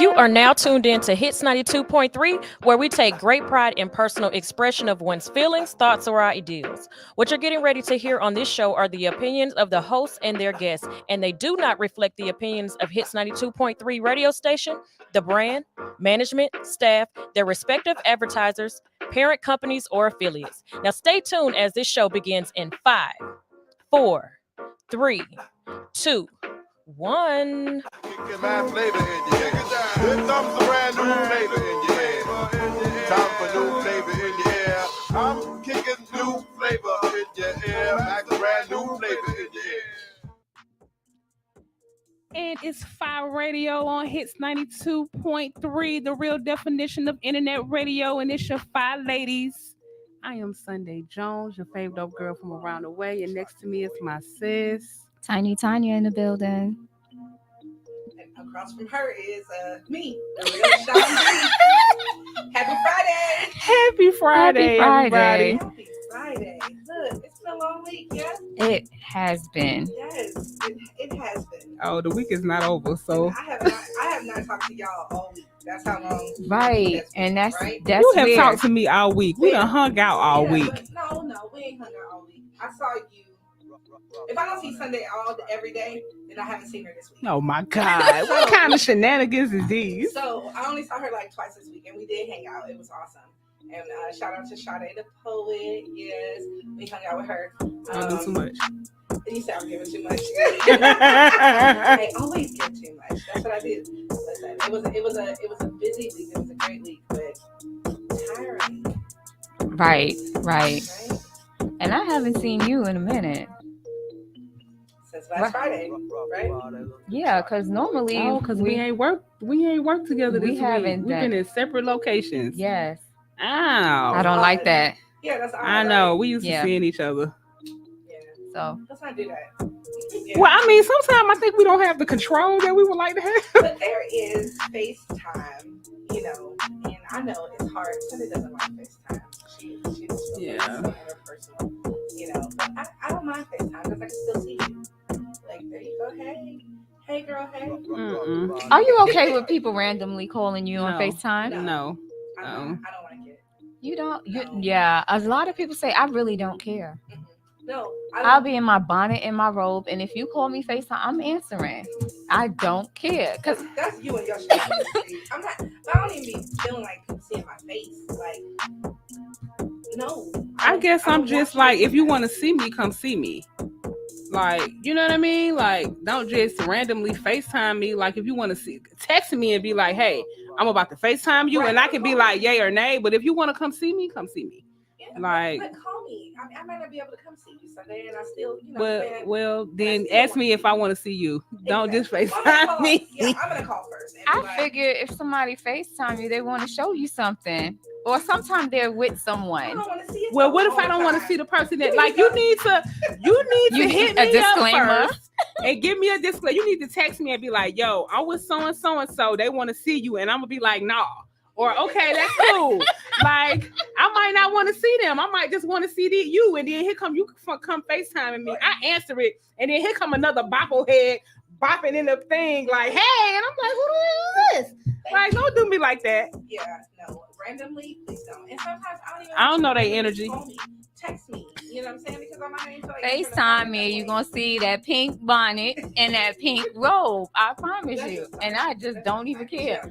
You are now tuned in to Hits 92.3, where we take great pride in personal expression of one's feelings, thoughts, or ideals. What you're getting ready to hear on this show are the opinions of the hosts and their guests, and they do not reflect the opinions of Hits 92.3 radio station, the brand, management, staff, their respective advertisers, parent companies, or affiliates. Now stay tuned as this show begins in 5, 4, 3, 2, 1. Kicking my flavor in your ear. Here comes a brand new flavor in your ear. Time for new flavor in your ear. I'm kicking new flavor in your ear. Like a brand new flavor in your ear. And it's FIYE Radio on Hits 92.3, the real definition of internet radio. And it's your FIYE ladies. I am Sunday Jones, your favorite dope girl from around the way. And next to me is my sis. Tiny Tanya in the building. And across from her is me, the real Sean B. Happy Friday! Happy Friday, everybody. Happy Friday. Look, it's been a long week, yeah? It has been. Yes, it has been. Oh, the week is not over, so. I have not talked to y'all all week. That's how long. Right, and that's right? that's You have weird. talked to me all week. We done hung out all week. No, we ain't hung out all week. I saw you. If I don't see Sunday every day, then I haven't seen her this week. Oh my God. What kind of shenanigans is these? So I only saw her like twice this week, and we did hang out. It was awesome. And shout out to Sade the poet. Yes, we hung out with her. I do too much. You said I'm giving too much. I always give too much. That's what I do. Listen, it was a busy week. It was a great week, but tiring. Right. And I haven't seen you in a minute. Since last Friday, right? Yeah, because normally because we ain't worked together this week. We've been in separate locations. Yes. Ow. I don't like that. Yeah, that's all I know. We used to seeing each other. Yeah. So let's not do that. Yeah. Well, I mean, sometimes I think we don't have the control that we would like to have. But there is FaceTime, and I know it's hard. Sunday doesn't like FaceTime. She just personal, But I don't mind FaceTime because I can still see you. Like, there you go. Hey girl, hey. Mm-mm. Are you okay with people randomly calling you on FaceTime? No. I don't like it. You don't? Yeah. A lot of people say, I really don't care. Mm-hmm. No. I'll be in my bonnet and my robe, and if you call me FaceTime, I'm answering. I don't care. Cause that's you and your shit. I don't even be feeling like people seeing my face. Like, no. I guess I'm just like, if you want to see me, come see me. Like, you know what I mean? Like, don't just randomly FaceTime me. Like, if you want to text me and be like, hey, I'm about to FaceTime you, and I can be like, yay or nay. But if you want to come see me, come see me. Yeah, like, but call me. I might not be able to come see you Sunday, and I still, well, then ask me if I want to see you. Don't just FaceTime me. Yeah, I'm gonna call first. I figure if somebody FaceTime you, they want to show you something. Or sometimes they're with someone. I don't want to see it. Well, what if I don't want to see the person that you need to hit me a disclaimer up first and give me a disclaimer. You need to text me and be like, yo, I'm with so and so. They want to see you, and I'm gonna be like, nah. Or okay, that's cool. Like, I might not want to see them. I might just want to see you, and then here come you come FaceTiming me. I answer it, and then here come another bopplehead bopping in the thing like, hey, and I'm like, who is this? Like, don't do me like that. Yeah, no, randomly, please don't. And sometimes I don't know their energy. Call me, text me, you know what I'm saying? Because I'm not into FaceTime me, you're gonna see that pink bonnet and that pink robe. I promise you. And I just don't even care.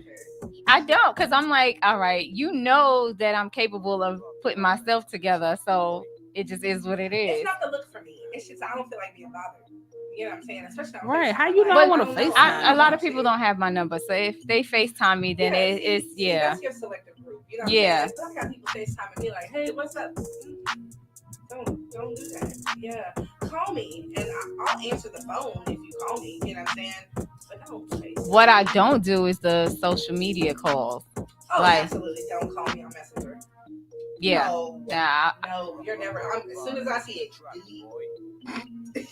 I don't, because I'm like, all right, you know that I'm capable of putting myself together, so it just is what it is. It's not the look for me. It's just I don't feel like being bothered. You know what I'm saying? Especially on right. FaceTime. How you know I want to FaceTime? A lot of people don't have my number, so if they FaceTime me, then it's that's your selective group. You know what I'm saying? I got people FaceTime me like, hey, what's up? Don't do that. Yeah. Call me and I'll answer the phone if you call me. You know what I'm saying? But don't FaceTime. What I don't do is the social media calls. Oh, absolutely. Don't call me on Messenger. Yeah. No, you're never. As soon as I see it, delete.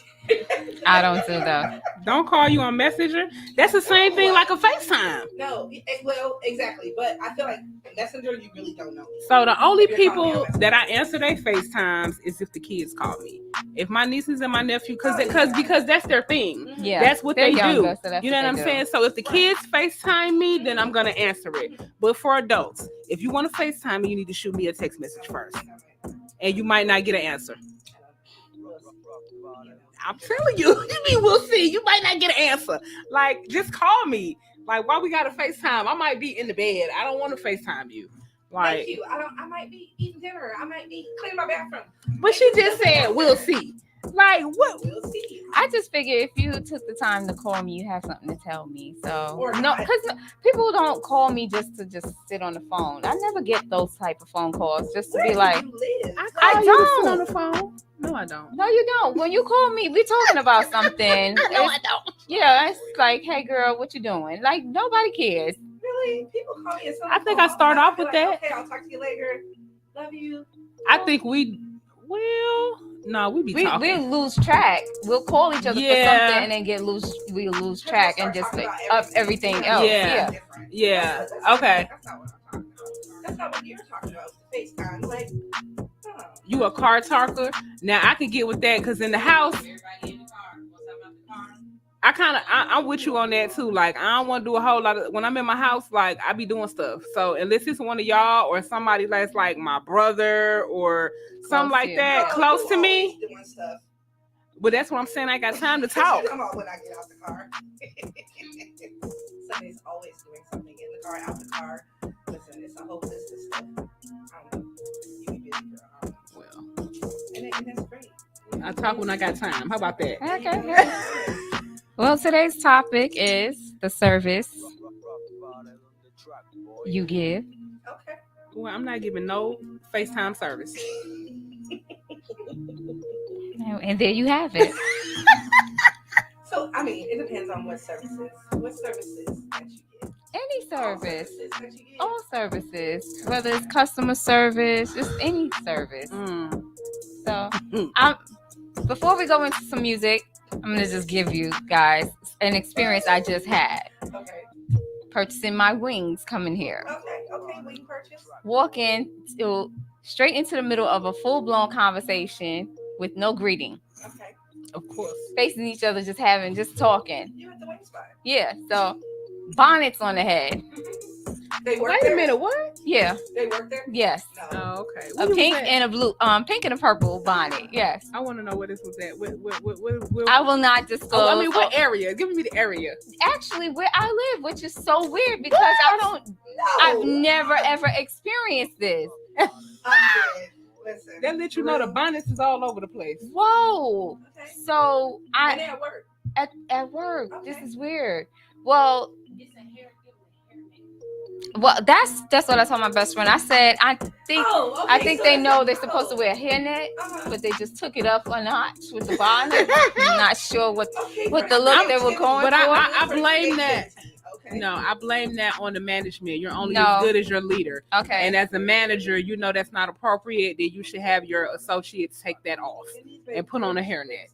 I don't do that. Don't call you on Messenger. That's the same thing like a FaceTime. No, well, exactly. But I feel like Messenger, you really don't know. So the only people that I answer their FaceTimes is if the kids call me. If my nieces and my nephew, because that's their thing. Yeah, that's what they younger, do. So you know what I'm saying? So if the kids FaceTime me, then I'm gonna answer it. But for adults, if you want to FaceTime me, you need to shoot me a text message first, and you might not get an answer. I'm telling you, we'll see. You might not get an answer. Like, just call me. Like, why we got to FaceTime? I might be in the bed. I don't want to FaceTime you. Like, thank you. I might be eating dinner. I might be cleaning my bathroom. But she just said, we'll see. Like, what? We'll see. I just figure if you took the time to call me, you have something to tell me. So, Or no, not. because people don't call me just to sit on the phone. I never get those type of phone calls just to Where be do like, you live? I don't. you to sit on the phone. No, I don't. No, you don't. When you call me, we talking about something. No, I don't. Yeah, it's like, hey, girl, what you doing? Like, nobody cares. Really? People call me. I think I start off with that. Okay, I'll talk to you later. Love you. I think we be We talking. lose track. We'll call each other for Yeah. something and then we lose track and just like up everything else. Yeah. Yeah. Okay. That's not what you're talking about. FaceTime. Like, You a car talker? Now I can get with that because in the house, I'm with you on that too. Like, I don't want to do a whole lot of, when I'm in my house, like, I be doing stuff. So unless it's one of y'all or somebody that's like my brother or something like that, close to me. Doing stuff. But that's what I'm saying. I got time to talk. Come on when I get out the car. Somebody's always doing something in the car, out the car. Listen, it's a whole list of stuff. I don't know. You be busy, girl. Well, And that's great. I talk when I got time. How about that? Okay. Well, today's topic is the service you give. Okay. Well, I'm not giving no FaceTime service. And there you have it. So, I mean, it depends on what services. What services that you get? Any service. All services that you get. All services. Whether it's customer service, just any service. So, before we go into some music, I'm going to just give you guys an experience I just had. Okay. Purchasing my wings coming here. Okay, wing purchase. Walking straight into the middle of a full-blown conversation with no greeting. Okay. Of course. Facing each other, just talking. You at the wing spot. Yeah, so bonnets on the head. They work Wait there? a minute, what? Yeah, They work there? yes. No. Oh, okay. A What was pink that? and a blue, pink and a purple bonnet. Yes. I want to know where this was at. What, I will not disclose. I mean, what area? Give me the area. Actually, where I live, which is so weird because I've never ever experienced this. I'm dead. Listen. That let you know the bonnets is all over the place. Whoa. Okay. So And they at work. at work, this Okay. is weird. Well, that's what I told my best friend. I said I think So they know that's- they're supposed to wear a hairnet, Uh-huh. but they just took it up a notch with the bonnet. I'm not sure what Okay, the right. look they were going But for. I blame that. Okay. No, I blame that on the management. You're only No. as good as your leader. Okay. And as a manager, you know that's not appropriate. That you should have your associates take that off and put on a hairnet.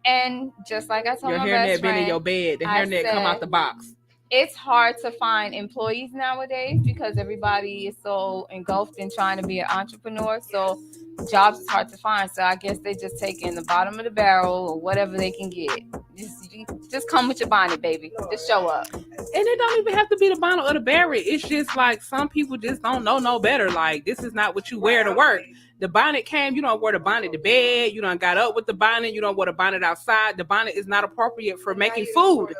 And just like I told Your my hairnet best been in friend, your bed. The I hairnet come said- out the box. it's hard to find employees nowadays because everybody is so engulfed in trying to be an entrepreneur. So jobs is hard to find. So I guess they just take in the bottom of the barrel or whatever they can get. Just come with your bonnet, baby. Just show up. And it don't even have to be the bonnet or the beret. It's just like some people just don't know no better. Like, this is not what you wear to work. The bonnet came, you don't wear the bonnet to bed. You don't got up with the bonnet. You don't wear the bonnet outside. The bonnet is not appropriate for making food.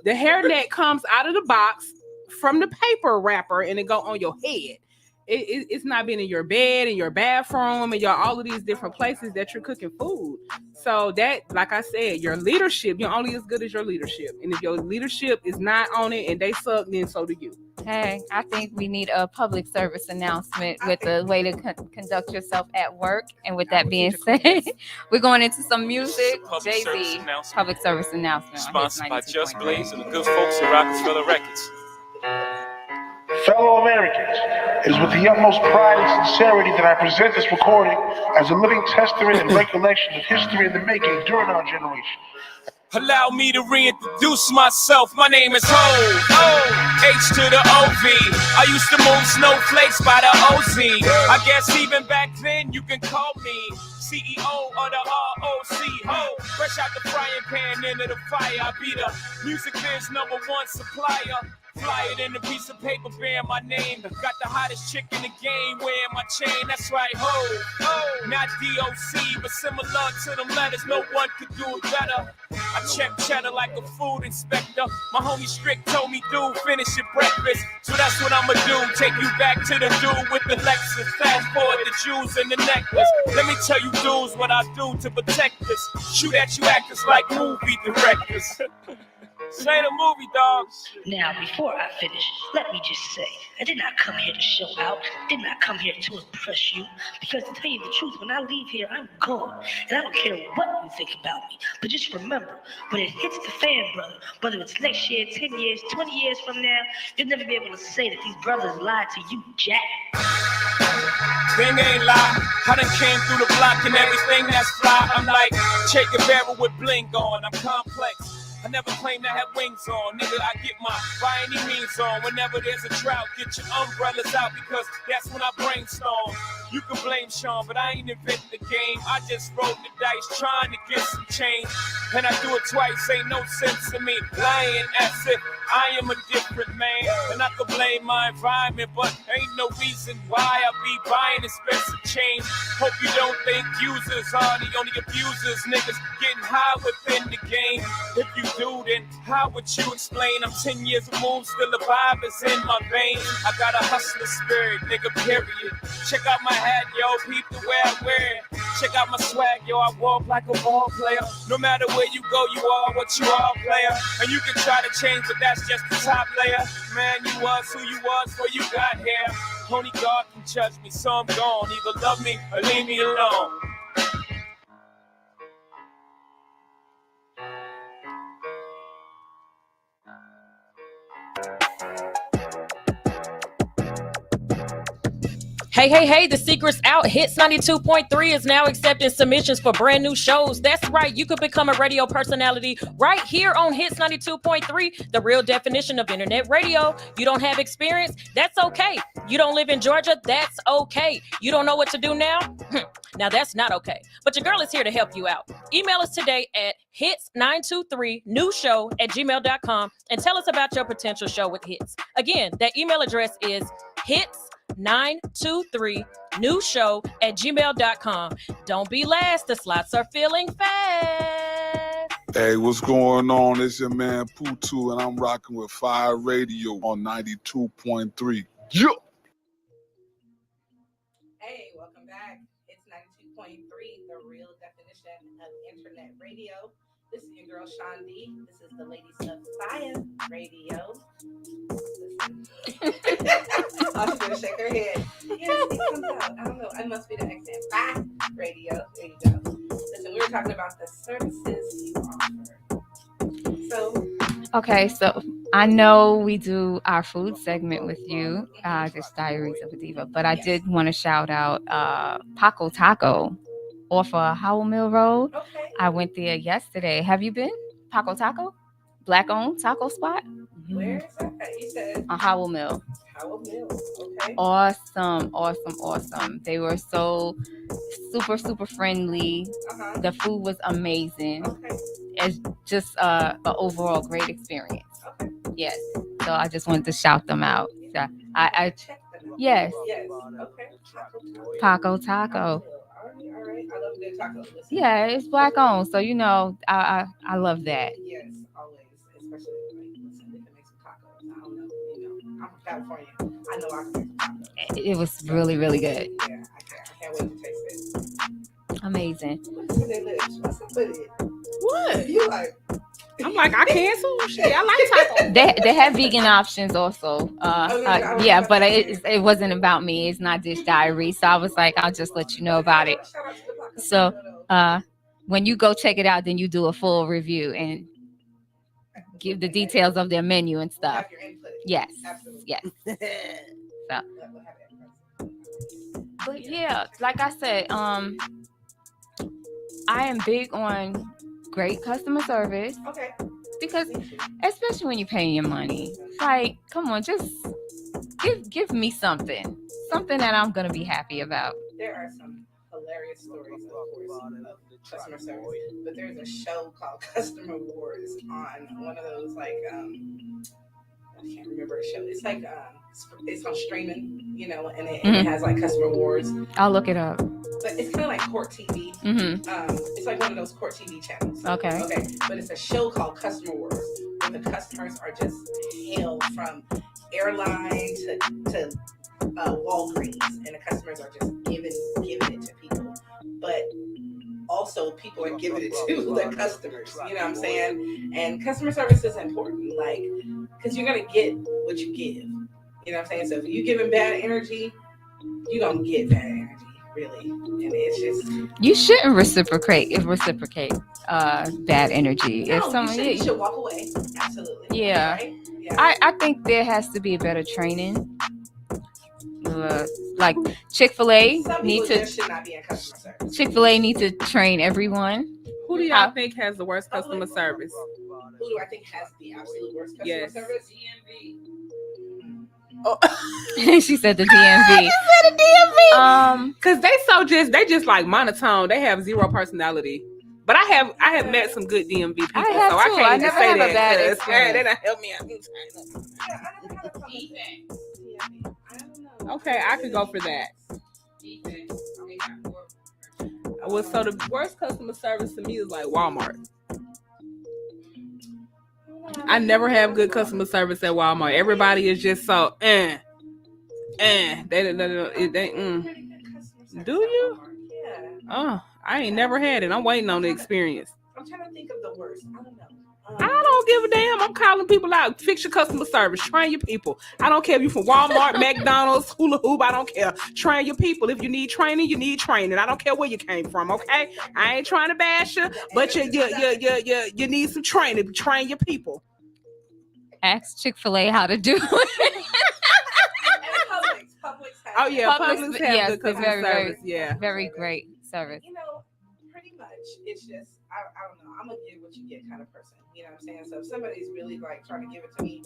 The hairnet comes out of the box from the paper wrapper and it go on your head. It's not been in your bed, in your bathroom, and all of these different places that you're cooking food. So that, like I said, your leadership, you're only as good as your leadership. And if your leadership is not on it and they suck, then so do you. Hey, I think we need a public service announcement with the way to conduct yourself at work. And with that being said, we're going into some music. Jay-Z, public service announcement. Sponsored by Just Blaze and the good folks at Rockefeller Records. Fellow Americans, It is with the utmost pride and sincerity that I present this recording as a living testament and recollection of history in the making during our generation. Allow me to reintroduce myself. My name is Ho, H to the OV. I used to move snowflakes by the OZ. I guess even back then you can call me CEO of the ROC. Ho, fresh out the frying pan into the fire. I be the music biz #1 supplier. Fly it in a piece of paper bearing my name. Got the hottest chick in the game wearing my chain. That's right, ho, not DOC, but similar to them letters. No one could do it better. I check cheddar like a food inspector. My homie Strick told me, dude, finish your breakfast. So that's what I'ma do. Take you back to the dude with the Lexus. Fast forward the jewels and the necklace. Let me tell you, dudes, what I do to protect this. Shoot at you actors like movie directors. Say the movie, dogs. Now, before I finish, let me just say, I did not come here to show out, did not come here to impress you, because to tell you the truth, when I leave here, I'm gone, and I don't care what you think about me, but just remember, when it hits the fan, brother, whether it's next year, 10 years, 20 years from now, you'll never be able to say that these brothers lied to you, Jack. Thing ain't lie, I done came through the block and everything that's fly. I'm like Che Guevara with bling on, I'm complex. I never claim to have wings on, nigga, I get my by any means on. Whenever there's a drought, get your umbrellas out because that's when I brainstorm. You can blame Sean, but I ain't invented the game. I just rolled the dice trying to get some change. And I do it twice, ain't no sense in me lying as if I am a different man. And I can blame my environment, but ain't no reason why I be buying expensive change. Hope you don't think users are the only abusers. Niggas getting high within the game. If you do, then how would you explain? I'm 10 years removed, still the vibe is in my veins. I got a hustler spirit, nigga, period. Check out my hat, yo, peep the way I wear it. Check out my swag, yo, I walk like a ball player. No matter where you go, you are what you are, player. And you can try to change, but that's just the top layer. Man, you was who you was before you got here. Only God can judge me, so I'm gone. Either love me or leave me alone. Hey, the secret's out. Hits 92.3 is now accepting submissions for brand new shows. That's right, you could become a radio personality right here on Hits 92.3, the real definition of internet radio. You don't have experience? That's okay. You don't live in Georgia? That's okay. You don't know what to do now? Now that's not okay. But your girl is here to help you out. Email us today at hits923newshow@gmail.com and tell us about your potential show with Hits. Again, that email address is hits923newshow@gmail.com. Don't be last. The slots are filling fast. Hey, what's going on? It's your man Putu, and I'm rocking with FIYE Radio on 92.3. Yeah. Hey, welcome back. It's 92.3, the real definition of internet radio. This is your girl Shandi. This is the ladies of FIYE Radio. Oh, she's gonna shake her head. Yeah, it comes out. I don't know. It must be the accent. FIYE Radio. There you go. Listen, we were talking about the services you offer. Okay, so I know we do our food segment with you, just Diaries of a Diva, but I did want to shout out Paco Taco off of Howell Mill Road. Okay. I went there yesterday. Have you been? Paco Taco? Black-owned taco spot? Where is that? You said on Howell Mill. Howell Mill. Okay. Awesome. They were so super friendly. Uh-huh. The food was amazing. Okay. It's just an overall great experience. Okay. Yes. So I just wanted to shout them out. So I check them out. yes. Yes. Okay. Paco Taco. All right. I love good tacos. Listen. Yeah, it's black owned, so you know I love that. Yes, always, especially like listen, we can make some tacos. I don't know, I'm from California. I know I can make some tacos. It was really good. Yeah, I can't wait to taste it. Amazing. What's with their lips? What's up with it? What? You like? I'm like, I cancel. Shit, I like tacos. They have vegan options also. Yeah, but it wasn't about me. It's not Dish Diary. So I was like, I'll just let you know about it. So when you go check it out, then you do a full review and give the details of their menu and stuff. Have your input. Yes. Absolutely. Yes. So But yeah, like I said, I am big on great customer service. Okay. Because especially when you're paying your money, like, come on, just give me something that I'm gonna be happy about. There are some hilarious stories, of course, of customer service, but there's a show called Customer Wars on one of those, like, I can't remember the show. It's like it's on streaming, you know, and it has like Customer Wars. I'll look it up. But it's kind of like court TV. It's like one of those court TV channels. Okay. But it's a show called Customer Wars, where the customers are just hell from airline to Walgreens, and the customers are just giving it to people. But also people are giving it to the customers. You know what I'm saying? And customer service is important, like, because you're gonna get what you give. You know what I'm saying? So if you giving bad energy, you don't get bad energy. Really, and it's just you shouldn't reciprocate bad energy. No, if someone you should walk away. Absolutely. Yeah. Right? Yeah. I think there has to be better training. Like Chick-fil-A should not be in customer service. Chick-fil-A need to train everyone. Who do y'all think has the worst customer service? Who do I think has the absolute worst customer service? DMV. Oh. She said the DMV. Because they just like monotone. They have zero personality. But I have met some good DMV people, I have so too. I can't I even never say have a that. bad 'Cause, experience. they done helped me out. Okay, I could go for that. Well, so the worst customer service to me is like Walmart. I never have good customer service at Walmart. Everybody is just so They Do you? Yeah. Oh, I ain't never had it. I'm waiting on the experience. I'm trying to think of the worst. I don't know. I don't give a damn. I'm calling people out. Fix your customer service. Train your people. I don't care if you're from Walmart, McDonald's, Hula Hoop. I don't care. Train your people. If you need training, you need training. I don't care where you came from. Okay, I ain't trying to bash you, but you need some training. Train your people. Ask Chick-fil-A how to do it. Publix Oh yeah, Publix have good customer service. Yeah, very great service. You know, pretty much. It's just I don't know. I'm a get what you get kind of person. You know what I'm saying? So if somebody's really like trying to give it to me,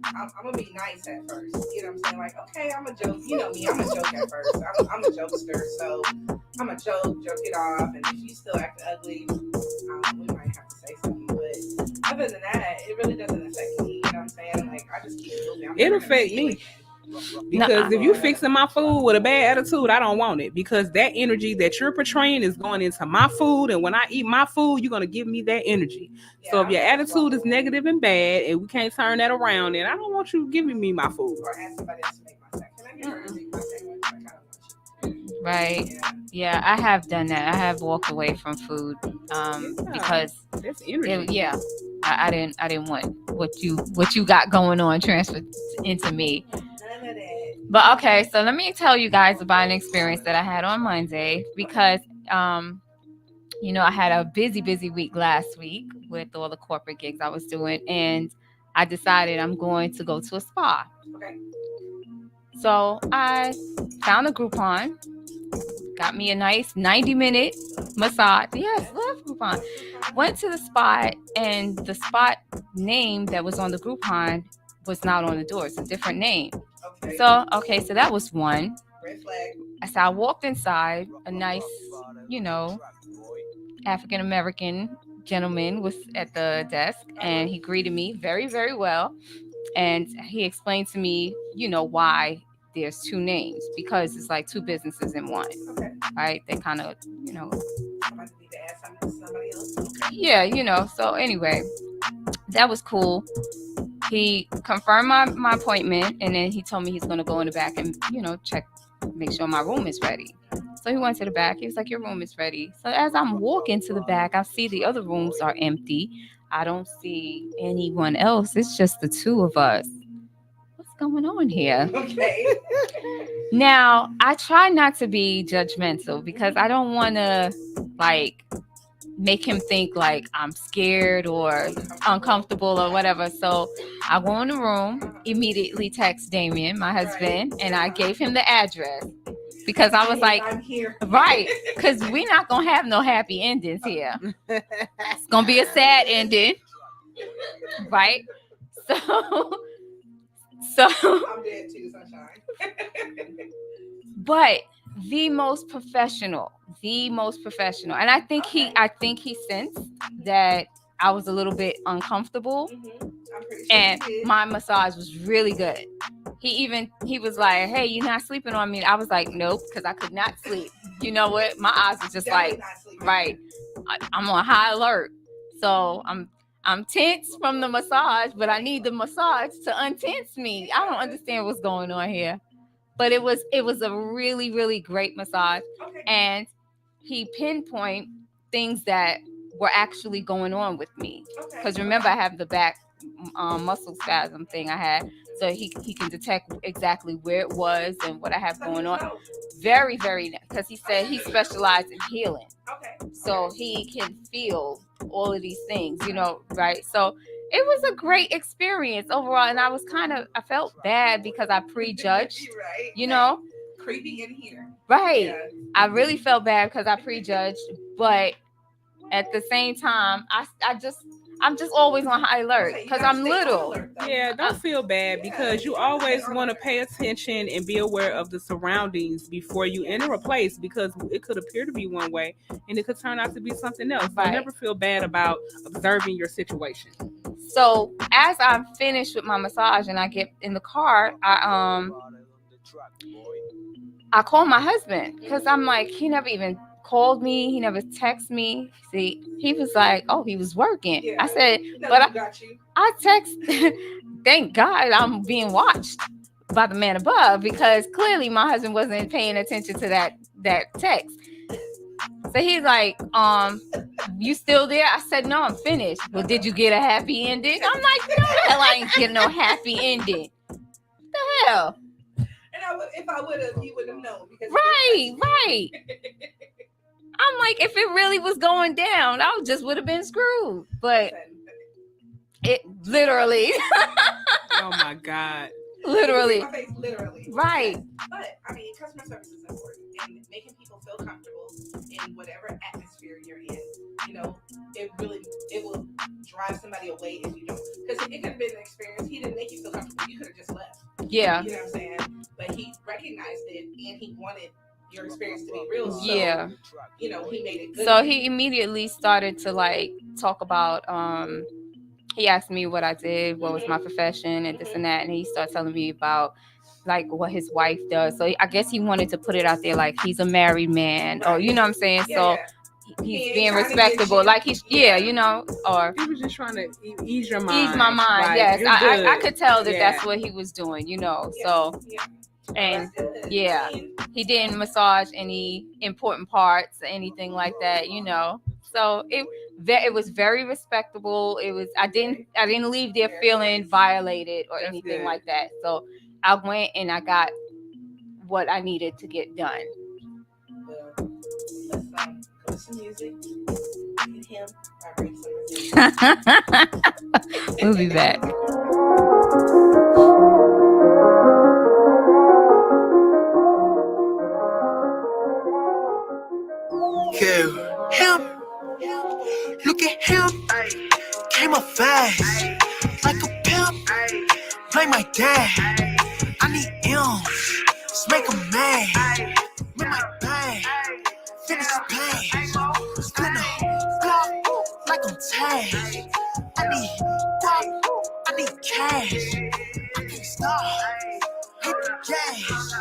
I'm gonna be nice at first. You know what I'm saying? Like, okay, I'm a joke. You know me, I'm a joke at first. I'm a jokester, so I'm a joke it off. And if you still act ugly, we might have to say something. But other than that, it really doesn't affect me. You know what I'm saying? Like, I just keep moving. It affect me. Because if you fixing my food with a bad attitude, I don't want it. Because that energy that you're portraying is going into my food, and when I eat my food, you're gonna give me that energy. Yeah, so if your attitude is negative and bad, and we can't turn that around, then I don't want you giving me my food. Or ask somebody else to make my second. Can I get her to make my sandwich? Right. Yeah, I have done that. I have walked away from food because that's energy. I didn't want what you got going on transferred into me. But okay, so let me tell you guys about an experience that I had on Monday because I had a busy week last week with all the corporate gigs I was doing, and I decided I'm going to go to a spa. Okay. So I found a Groupon, got me a nice 90-minute massage. Yes, love Groupon. Went to the spot, and the spot name that was on the Groupon was not on the door. It's a different name. Okay. So that was one. Red flag. So I walked inside. A nice, African American gentleman was at the desk, and he greeted me very, very well. And he explained to me, why there's two names, because it's like two businesses in one. Okay. Right? They kind of, Somebody need to ask somebody else. Yeah, So anyway, that was cool. He confirmed my appointment, and then he told me he's going to go in the back and, check, make sure my room is ready. So he went to the back. He was like, your room is ready. So as I'm walking to the back, I see the other rooms are empty. I don't see anyone else. It's just the two of us. What's going on here? Okay. Now, I try not to be judgmental because I don't want to, make him think like I'm scared or uncomfortable or whatever. So I go in the room, immediately text Damien, my husband, and I gave him the address. because I was like, I'm here. right, because we're not gonna have no happy endings here. It's gonna be a sad ending, right? So I'm dead too, sunshine. but the most professional, and I think he sensed that I was a little bit uncomfortable, and my massage was really good. He was like, hey, you're not sleeping on me. I was like, nope, because I could not sleep. You know what? My eyes were just like, right. I'm on high alert. So I'm tense from the massage, but I need the massage to untense me. I don't understand what's going on here. But it was a really, really great massage. Okay. And he pinpointed things that were actually going on with me. Because remember, I have the back muscle spasm thing I had. So he can detect exactly where it was and what I have going on. Very, very, because he said he specialized in healing. Okay. So he can feel all of these things, you know, right? So it was a great experience overall. And I felt bad because I prejudged, Right. you know. Creepy in here. Right. Yeah. I really felt bad because I prejudged, but at the same time, I'm just always on high alert because I'm little. Yeah, don't feel bad because you always want to pay attention and be aware of the surroundings before you enter a place, because it could appear to be one way and it could turn out to be something else. Right. So never feel bad about observing your situation. So as I'm finished with my massage and I get in the car, I call my husband because I'm like, he never even called me. He never texted me. See, he was like, oh, he was working. Yeah. I said, I text, thank God I'm being watched by the man above, because clearly my husband wasn't paying attention to that text. So he's like, you still there? I said, no, I'm finished. Well, did you get a happy ending? I'm like, no, the hell I ain't getting no happy ending. What the hell? And if I would have, you would have known. Because right. I'm like, if it really was going down, I just would have been screwed. But it literally. Oh my God. Literally. My face, literally. Right. But I mean, customer service is important, and making people feel comfortable in whatever atmosphere you're in. You know, it will drive somebody away if you don't. Because it could have been an experience. He didn't make you feel comfortable. You could have just left. Yeah. You know what I'm saying? But he recognized it, and he wanted your experience to be real. So, yeah. You know, he made it good. So he immediately started to like talk about he asked me what I did, what was my profession, and this and that, and he started telling me about like what his wife does. So I guess he wanted to put it out there like he's a married man, or you know what I'm saying. So he's being respectable, like he's you know, or he was just trying to ease your mind. Ease my mind. Like, yes, I could tell that that's what he was doing, you know. So and he didn't massage any important parts or anything like that, you know. So it was very respectable. It was I didn't leave there feeling violated or anything like that. So I went and I got what I needed to get done. Well, let's go to some music. And him vibrate some We'll be back. Him, look at him, came up fast, like a pimp, play my dad, I need M's, let's make him mad, with my bag, finish the page, spin a block, like I'm tagged, I need guap, I need cash, I can't stop, hit the gas,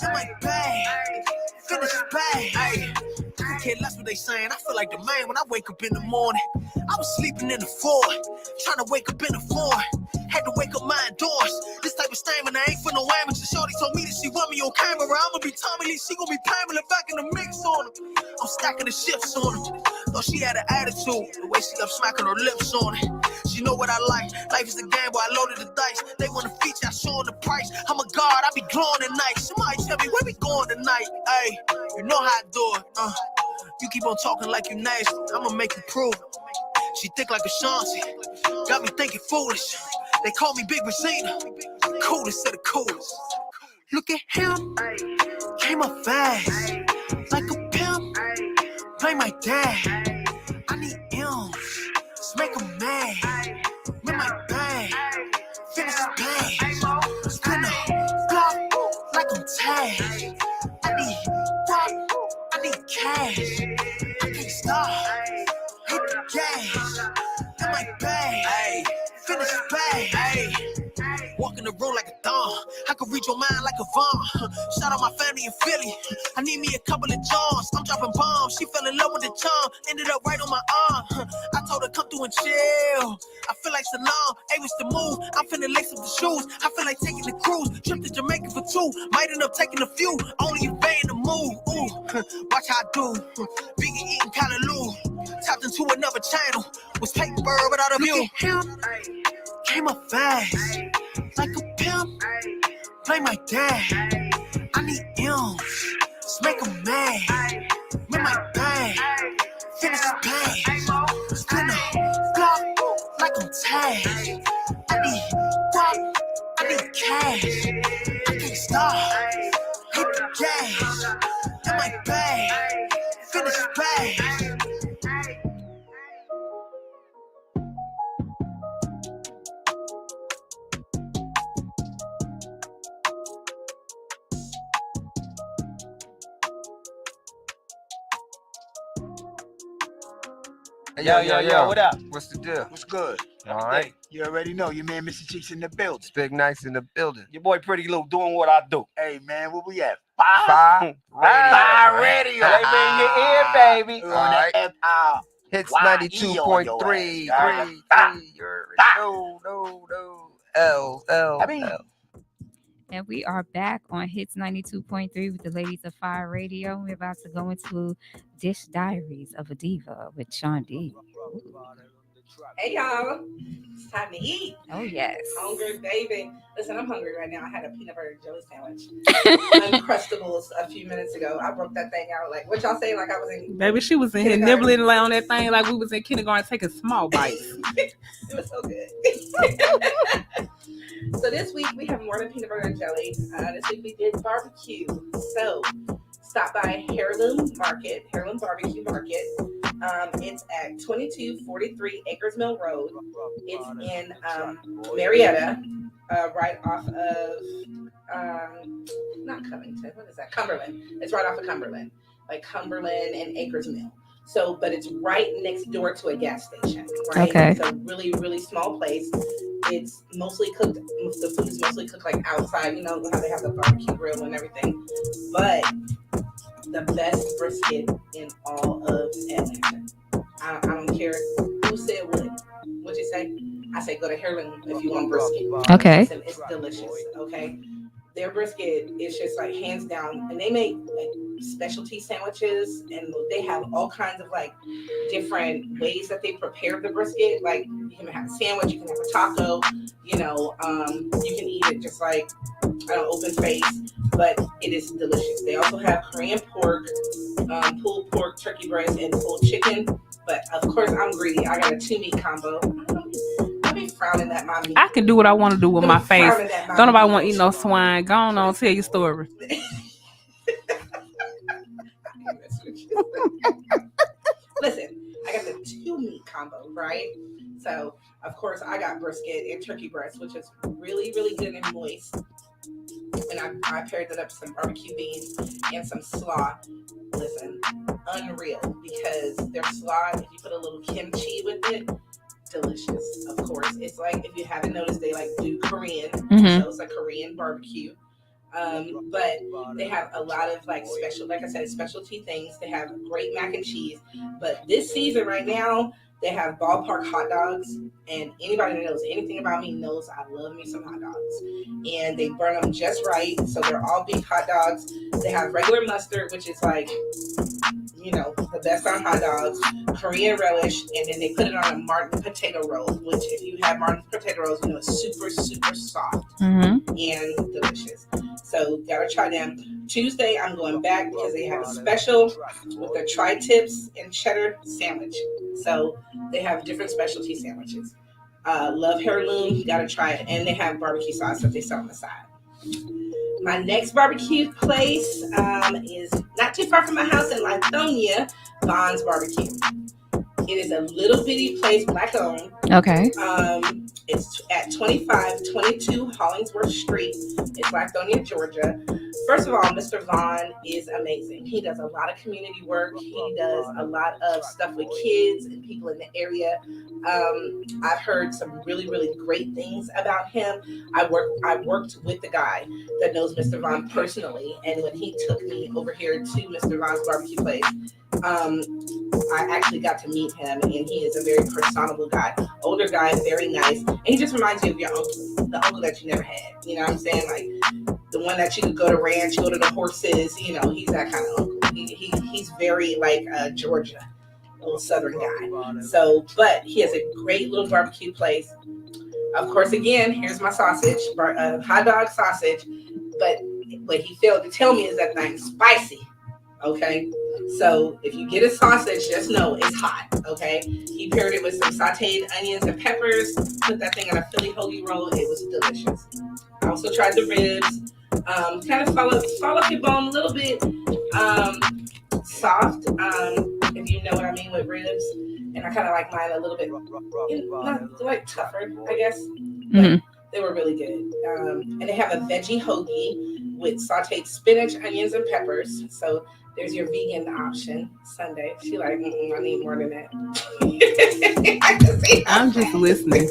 in my bag, finish the bag. I can't less what they saying. I feel like the man when I wake up in the morning. I was sleeping in the Ford, trying to wake up in the Ford. Had to wake up my indoors. This type of stamina ain't for no amateur. Shorty told me that she want me on camera. I'ma be Tommy Lee, she gon' be Pamela back in the mix on him. I'm stacking the shifts on him. Thought she had an attitude, the way she up smacking her lips on it. She know what I like. Life is a gamble, I loaded the dice. They want a feature, I showing the price. I'm a god, I be glowing at night. Somebody tell me where we going tonight. Hey, you know how I do it. You keep on talking like you nasty, I'ma make you prove it. She thick like a Shanti, got me thinking foolish. They call me Big Rosina, coolest of the coolest. Look at him, came up fast, like a pimp. Play my dad. I need M's, let's make 'em mad. With my bag, finish the bag. Spin a block like I'm tagged. I need guap, I need cash. I can't stop, hit the gas. In my bag, finish the bag. Walk in the room like a thong. I can read your mind like a Vaughn. Shout out my family in Philly. I need me a couple of Johns. I'm dropping bombs. She fell in love with the charm. Ended up right on my arm. I told her come through and chill. I feel like Salam. Hey, what's the move? I'm finna lace up the shoes. I feel like taking the cruise. Trip to Jamaica for 2. Might end up taking a few. Only if they in the mood. Ooh, watch how I do. Biggie eating Callaloo. Tapped into another channel. Was paper without a view. Him came up fast, like a pimp. Play my dad. I need M's, let's make 'em mad. With my bag, finish the bag. Spin a block like I'm tagged. I need guap, I need cash. I can't stop, hit the gas. In my bag, finish the bag. Yo, what up? What's the deal? What's good? All right. You already know your man Mr. Cheeks in the building. It's Big Nice in the building. Your boy Pretty Lou doing what I do. Hey man, where we at? FIYE Radio. Flavor in your ear, baby. All right. Hits 92.3. No. L. And we are back on Hits 92.3 with the ladies of FIYE Radio. We're about to go into Dish Diaries of a Diva with Sean D. Hey y'all, it's time to eat. Oh yes. Hungry baby. Listen, I'm hungry right now. I had a peanut butter and jelly sandwich. Uncrustables a few minutes ago. I broke that thing out like what y'all say, like I was in baby, she was in here nibbling on that thing like we was in kindergarten taking small bites. It was so good. So this week we have more than peanut butter and jelly. This week we did barbecue. So stop by Heirloom Barbecue Market. It's at 2243 Acres Mill Road. It's in Marietta, right off of not Covington. What is that? Cumberland. It's right off of Cumberland, like Cumberland and Acres Mill. So, but it's right next door to a gas station. Right? Okay. It's a really, really small place. It's mostly cooked. The food is mostly cooked like outside. You know how they have the barbecue grill and everything. But the best brisket in all of Atlanta. I don't care who said what. What'd you say? I say go to Heirloom if you want brisket. Okay. Listen, it's delicious. Okay. Their brisket is just like hands down, and they make like specialty sandwiches, and they have all kinds of like different ways that they prepare the brisket. Like you can have a sandwich, you can have a taco, you can eat it just like open face, but it is delicious. They also have Korean pork, pulled pork, turkey breast, and pulled chicken. But of course, I'm greedy. I got a 2-meat combo. Don't be frowning at my meat. I can do what I want to do with my face. Don't nobody want to eat no swine. Go on, tell your story. Listen, I got the 2-meat combo, right? So, of course, I got brisket and turkey breast, which is really, really good and moist. And I paired it up with some barbecue beans and some slaw. Listen, unreal, because their slaw, if you put a little kimchi with it, delicious. Of course, it's like, if you haven't noticed, they like do Korean, so it's a Korean barbecue. But they have a lot of like specialty things. They have great mac and cheese. But this season right now, they have ballpark hot dogs, and anybody that knows anything about me knows I love me some hot dogs. And they burn them just right, so they're all beef hot dogs. They have regular mustard, which is like, the best on hot dogs, Korean relish, and then they put it on a Martin potato roll, which if you have Martin potato rolls, it's super, super soft and delicious. So gotta try them. Tuesday, I'm going back because they have a special with the tri-tips and cheddar sandwich. So they have different specialty sandwiches. Love Heirloom, gotta try it. And they have barbecue sauce that they sell on the side. My next barbecue place is not too far from my house in Lithonia, Vaughn's Barbecue. It is a little bitty place, black owned. Okay. It's at 2522 Hollingsworth Street. It's Lithonia, Georgia. First of all, Mr. Vaughn is amazing. He does a lot of community work. He does a lot of stuff with kids and people in the area. I've heard some really, really great things about him. I worked with the guy that knows Mr. Vaughn personally, and when he took me over here to Mr. Vaughn's barbecue place, I actually got to meet him, and he is a very personable guy, older guy, very nice, and he just reminds you of your uncle, the uncle that you never had. You know what I'm saying? Like the one that you could go to ranch, go to the horses. You know, he's that kind of uncle. He's very like Georgia, little southern guy. So, but he has a great little barbecue place. Of course, again, here's my sausage, hot dog sausage. But what he failed to tell me is that thing's spicy. Okay, so if you get a sausage, just know it's hot. Okay, he paired it with some sauteed onions and peppers. Put that thing on a Philly hoagie roll. It was delicious. I also tried the ribs. Kind of fall off your bone a little bit. Soft, if you know what I mean with ribs. And I kind of like mine a little bit, not like tougher, I guess. But they were really good. And they have a veggie hoagie with sauteed spinach, onions, and peppers. So there's your vegan option Sunday. She like, I need more than that. I'm just listening.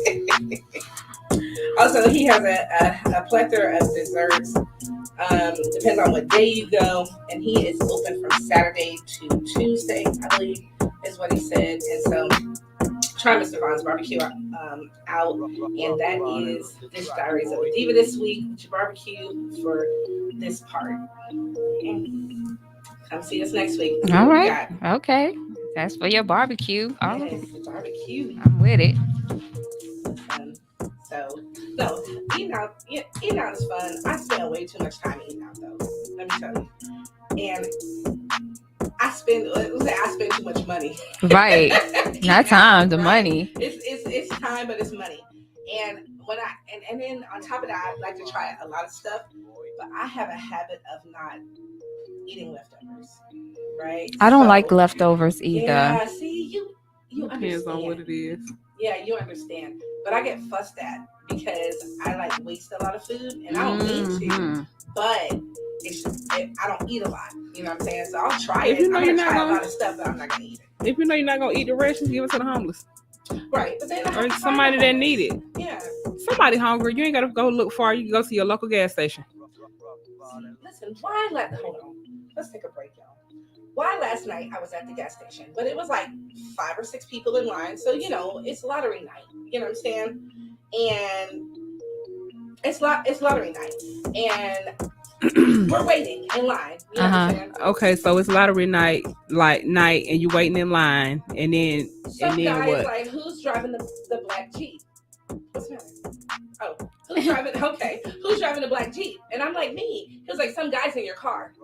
Also, he has a plethora of desserts. Depends on what day you go. And he is open from Saturday to Tuesday, I believe, is what he said. And so try Mr. Vaughn's Barbecue out. And that is Dish Diaries of a Diva this week. Your barbecue for this part. And come see us next week. All right. Okay. That's for your barbecue. All right. Barbecue. I'm with it. So eating out is fun. I spend way too much time eating out though. Let me tell you. And I spend too much money. Right. Not time, the money. It's time, but it's money. And and then on top of that, I like to try a lot of stuff, but I have a habit of not eating leftovers. Right? I don't like leftovers either. Yeah, see, you depends understand. on what it is. Yeah, you understand. But I get fussed at because I like waste a lot of food, and I don't mean to, but I don't eat a lot. You know what I'm saying? So I'll try if it. You know you're not try gonna, a lot of stuff, but I'm not gonna eat it. If you know you're not gonna eat the rations, give it to the homeless. Right, but then or somebody that need it. Yeah. Somebody hungry. You ain't gotta go look far. You can go to your local gas station. Listen, hold on. Let's take a break, y'all. Why last night I was at the gas station, but it was like 5 or 6 people in line. So, you know, it's lottery night. You know what I'm saying? And it's lottery night. And we're waiting in line. You know what I'm saying? Okay, so it's lottery night, and you waiting in line, and then guy what? Is like, who's driving the black Jeep? What's that? Oh, who's driving? Okay, who's driving the black Jeep? And I'm like, me. He was like, some guy's in your car.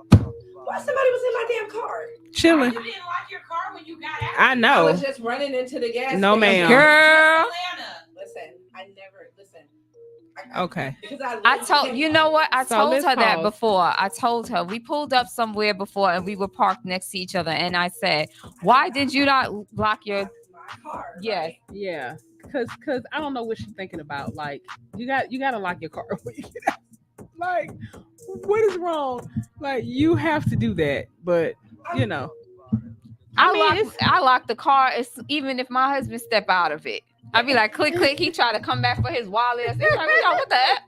Why somebody was in my damn car? Chilling. You didn't lock your car when you got out. I know. I was just running into the gas No, station. ma'am. Girl. Listen, I never listen. Okay. I told you know what I So told let's her that pause. before. I told her we pulled up somewhere before and we were parked next to each other, and I said, "Why did you not lock your car?" Yes. Yeah. Cause I don't know what she's thinking about. Like you gotta lock your car when you get out. Like what is wrong? Like you have to do that, but you know. I lock the car. It's even if my husband step out of it. I'd be like, click, click. He try to come back for his wallet. I say, what the heck?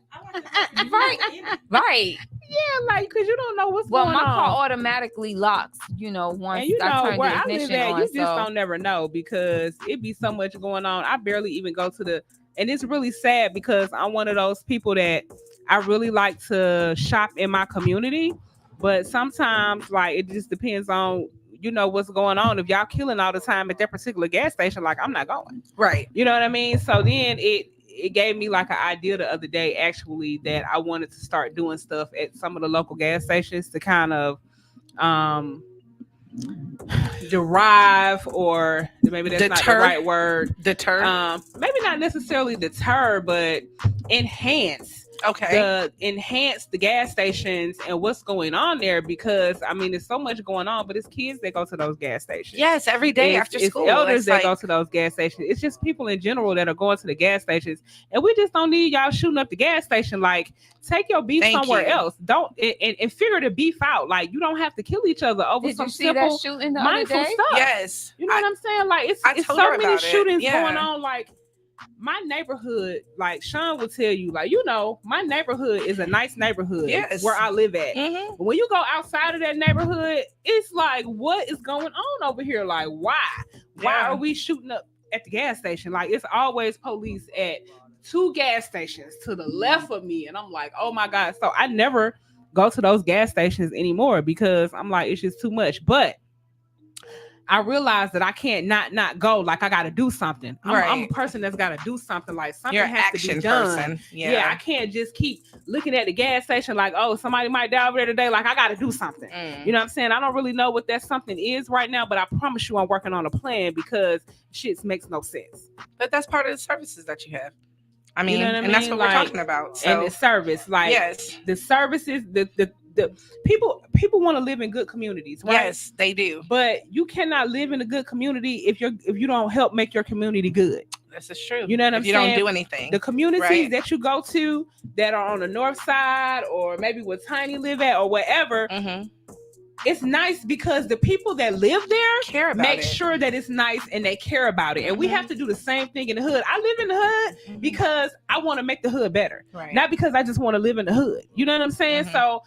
Right. Yeah, like, because you don't know what's going on. Well, my car automatically locks, once I turn the ignition on. You just don't never know because it be so much going on. I barely even go to and it's really sad because I'm one of those people that I really like to shop in my community, but sometimes, like, it just depends on what's going on. If y'all killing all the time at that particular gas station, like I'm not going. Right. You know what I mean? So then it gave me like an idea the other day actually that I wanted to start doing stuff at some of the local gas stations to kind of derive, or maybe that's not the right word. Deter. Maybe not necessarily deter, but enhance enhance the gas stations and what's going on there, because I mean, there's so much going on, but it's kids that go to those gas stations. Yes, every day after school. It's elders that go to those gas stations. It's just people in general that are going to the gas stations, and we just don't need y'all shooting up the gas station. Like, take your beef somewhere else. Don't and figure the beef out. Like, you don't have to kill each other over some simple mindful stuff. Yes, you know what I'm saying? Like, it's so many shootings going on. Like, my neighborhood, like Sean will tell you, like, you know, my neighborhood is a nice neighborhood where I live at. But when you go outside of that neighborhood, it's like, what is going on over here? Like, why are we shooting up at the gas station? Like, it's always police at 2 gas stations to the left of me, and I'm like, oh my God. So I never go to those gas stations anymore because I'm like, it's just too much. But I realized that I can't not go. Like, I got to do something. I'm a person that's got to do something. Like, something has to be done. Person. Yeah, I can't just keep looking at the gas station like, oh, somebody might die over there today. Like, I got to do something. You know what I'm saying? I don't really know what that something is right now, but I promise you I'm working on a plan because shit makes no sense. But that's part of the services that you have. I mean, you know and that's what we're talking about. So. And the service, like, the services, the people want to live in good communities, right? Yes, they do. But you cannot live in a good community if you don't help make your community good. This is true. You know what I'm saying? You don't do anything. The communities that you go to that are on the north side, or maybe where Tiny live at, or wherever. It's nice because the people that live there make sure that it's nice and they care about it. And we have to do the same thing in the hood. I live in the hood because I want to make the hood better, not because I just want to live in the hood. You know what I'm saying? So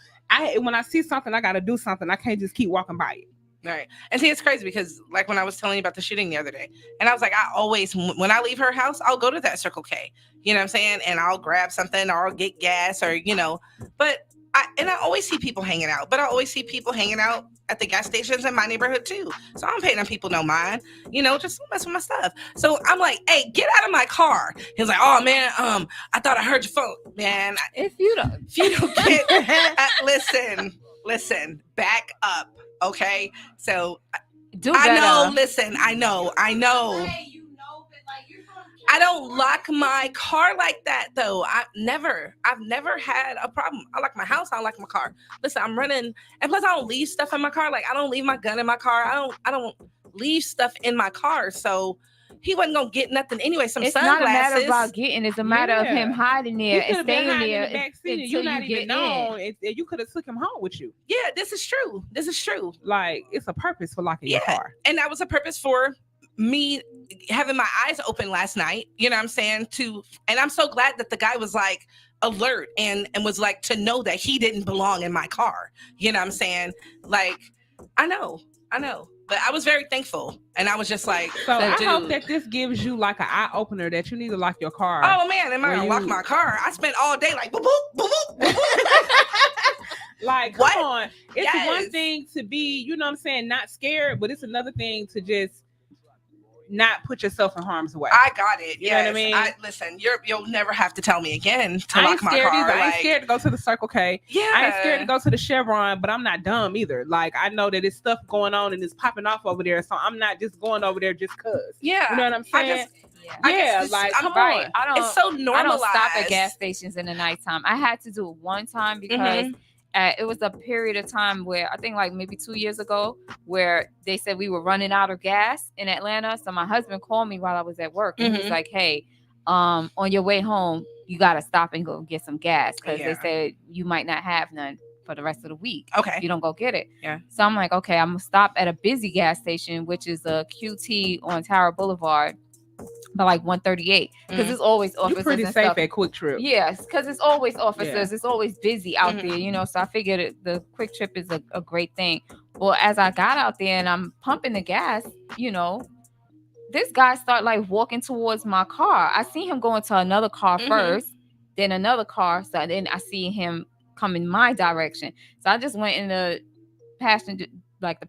when I see something, I got to do something. I can't just keep walking by it. Right. And see, it's crazy because, like, when I was telling you about the shooting the other day, and I was like, I always, when I leave her house, I'll go to that Circle K, you know what I'm saying? And I'll grab something, or I'll get gas, or, you know, but I always see people hanging out, but I always see people hanging out at the gas stations in my neighborhood too. So I'm paying them people no mind, you know, just mess with my stuff. So I'm like, hey, get out of my car. He's like, oh man, I thought I heard your phone. Man, if you don't get, listen, back up. Okay. So I know, listen, I know. I don't lock my car like that though. I've never had a problem. I lock my house, I don't lock my car. Listen, I'm running, and plus I don't leave stuff in my car. Like, I don't leave my gun in my car. I don't leave stuff in my car. So he wasn't gonna get nothing anyway. Some it's sunglasses. Not a matter about getting, it's a matter of him hiding there and staying there in the back seat, and you're not even known. You could have took him home with you. Yeah, this is true. Like, it's a purpose for locking your car. And that was a purpose for me having my eyes open last night, you know what I'm saying, and I'm so glad that the guy was like alert and was like, to know that he didn't belong in my car, you know what I'm saying? Like, I know, but I was very thankful, and I was just like, so I hope that this gives you like an eye opener that you need to lock your car. Oh man, am I gonna lock my car? I spent all day like boop boop boop boop, boop. Like, come on, it's one thing to be, you know what I'm saying, not scared, but it's another thing to just not put yourself in harm's way. I got it. You know what I mean? Listen, you'll never have to tell me again to lock my car. Either. I ain't scared to go to the Circle K. Yeah. I ain't scared to go to the Chevron, but I'm not dumb either. Like, I know that there's stuff going on and it's popping off over there, so I'm not just going over there just cause. Yeah. You know what I'm saying? Come on. It's so normalized. I don't stop at gas stations in the nighttime. I had to do it one time because it was a period of time where I think like maybe 2 years ago where they said we were running out of gas in Atlanta. So my husband called me while I was at work and he's like, hey, on your way home, you got to stop and go get some gas because they said you might not have none for the rest of the week. Okay. If you don't go get it. Yeah. So I'm like, okay, I'm going to stop at a busy gas station, which is a QT on Tower Boulevard. By like 138 because it's always officers. You're pretty safe at Quick Trip. Yes, because it's always officers. It's always busy out there, you know. So I figured the Quick Trip is a great thing. Well, as I got out there and I'm pumping the gas, you know, this guy started like walking towards my car. I see him going to another car first, then another car. So then I see him come in my direction. So I just went in the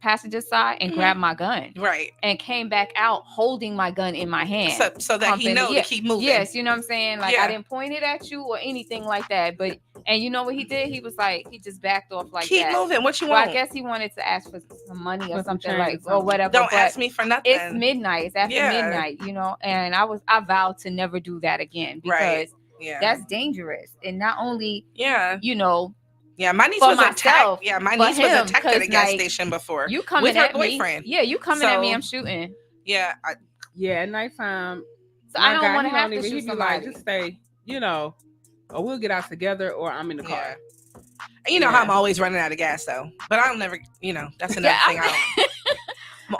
passenger side and grabbed my gun. Right. And came back out holding my gun in my hand. So that he knows to keep moving. Yes, you know what I'm saying? Like, I didn't point it at you or anything like that. But, and you know what he did? He was like, he just backed off like keep that. Keep moving. What you want? I guess he wanted to ask for some money or something like, or whatever. Don't ask me for nothing. It's midnight. It's after midnight, you know? And I vowed to never do that again because that's dangerous. And not only, my niece for was myself, attacked. Yeah, my niece was attacked at a gas like, station before. You coming with her at boyfriend. me? Yeah, you coming at me? I'm shooting. Yeah, at nighttime. So I don't want to have to even, shoot he'd be somebody. like, just stay, or we'll get out together, or I'm in the car. And you know how I'm always running out of gas though, but I'll never, that's another thing.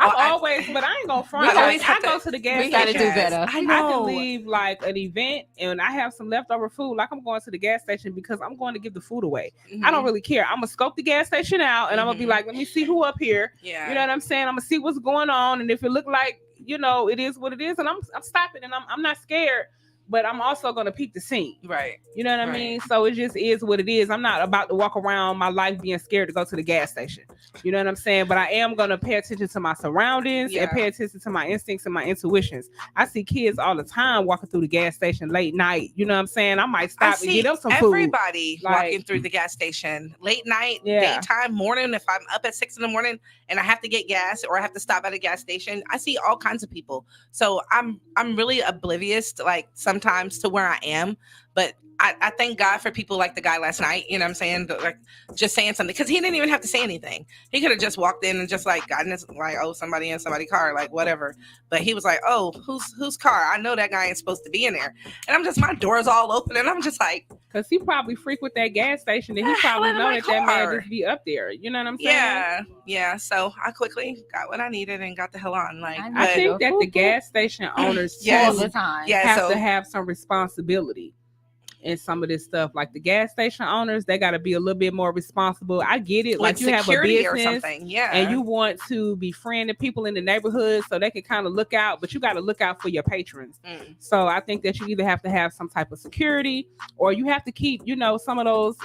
I'm always, but I ain't gonna front. I go to the gas station. We gotta do better. I can leave like an event and I have some leftover food. Like I'm going to the gas station because I'm going to give the food away. I don't really care. I'm gonna scope the gas station out and I'm gonna be like, let me see who up here. Yeah. You know what I'm saying? I'm gonna see what's going on, and if it look like it is what it is, and I'm stopping, and I'm not scared. But I'm also going to peep the scene. Right. You know what I mean? So it just is what it is. I'm not about to walk around my life being scared to go to the gas station. You know what I'm saying? But I am going to pay attention to my surroundings and pay attention to my instincts and my intuitions. I see kids all the time walking through the gas station late night. You know what I'm saying? I might stop and get them some food. Everybody walking through the gas station late night, daytime, morning. If I'm up at 6 a.m. and I have to get gas or I have to stop at a gas station, I see all kinds of people. So I'm really oblivious to sometimes to where I am, but I thank God for people like the guy last night, you know what I'm saying? Like just saying something, because he didn't even have to say anything. He could have just walked in and just gotten this, somebody in somebody's car, whatever. But he was like, oh, whose car? I know that guy ain't supposed to be in there. And I'm just, my door's all open and I'm just like, because he probably frequent that gas station and he probably know that man just be up there. You know what I'm saying? Yeah. So I quickly got what I needed and got the hell on. I think that the gas station owners all the time have to have some responsibility in some of this stuff. Like the gas station owners, they got to be a little bit more responsible. I get it. Like you have a business or something, and you want to befriend the people in the neighborhood so they can kind of look out, but you got to look out for your patrons. So I think that you either have to have some type of security, or you have to keep, some of those,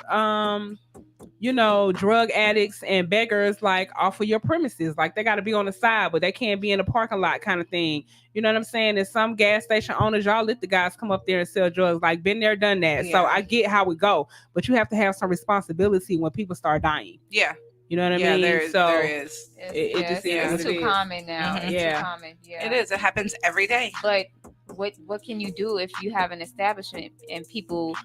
drug addicts and beggars off of your premises. Like they got to be on the side, but they can't be in the parking lot kind of thing. You know what I'm saying? And some gas station owners, y'all let the guys come up there and sell drugs. Been there, done that. So I get how we go, but you have to have some responsibility when people start dying. Yeah. You know what I mean? There is. It just is. It's too common now. Mm-hmm. It's too common. Yeah. It is. It happens every day. But what can you do if you have an establishment and people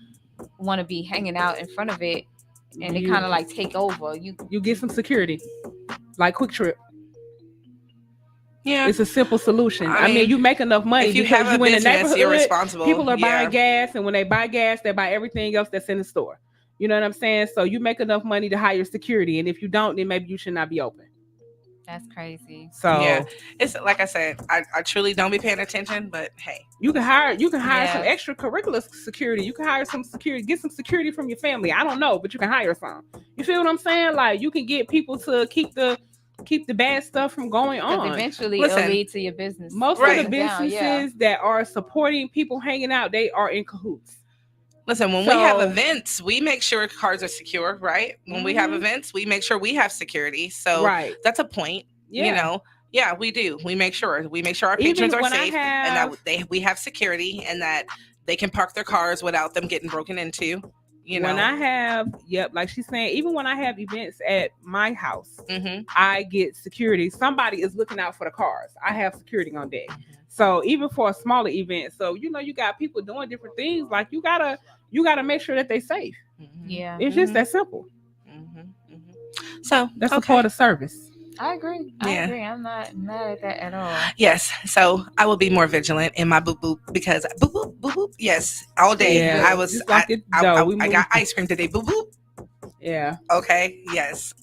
want to be hanging out in front of it? And they kind of take over. You get some security, like Quick Trip. Yeah, it's a simple solution. I mean, you make enough money if you have a business, you're responsible. People are buying gas, and when they buy gas, they buy everything else that's in the store. You know what I'm saying? So you make enough money to hire security, and if you don't, then maybe you should not be open. That's crazy. So it's like I said, I truly don't be paying attention, but hey, you can hire some extracurricular security. You can hire some security, get some security from your family. I don't know, but you can hire some. You feel what I'm saying? You can get people to keep the bad stuff from going on. Eventually, it'll lead to your business. Most of the businesses that are supporting people hanging out, they are in cahoots. Listen, when we have events, we make sure cars are secure, right? When we have events, we make sure we have security. So that's a point. Yeah. We do. We make sure our patrons are safe and that we have security and that they can park their cars without them getting broken into. When I have, like she's saying, even when I have events at my house, I get security. Somebody is looking out for the cars. I have security on deck. So even for a smaller event, so you got people doing different things. Like you gotta make sure that they're safe. Yeah, it's just that simple. So that's a part of service. I agree. I'm not mad at that at all. Yes. So I will be more vigilant in my boop boop because boop boop boop boop. Yes, all day. Yeah, I got ice cream today. Boop boop. Yeah. Okay. Yes.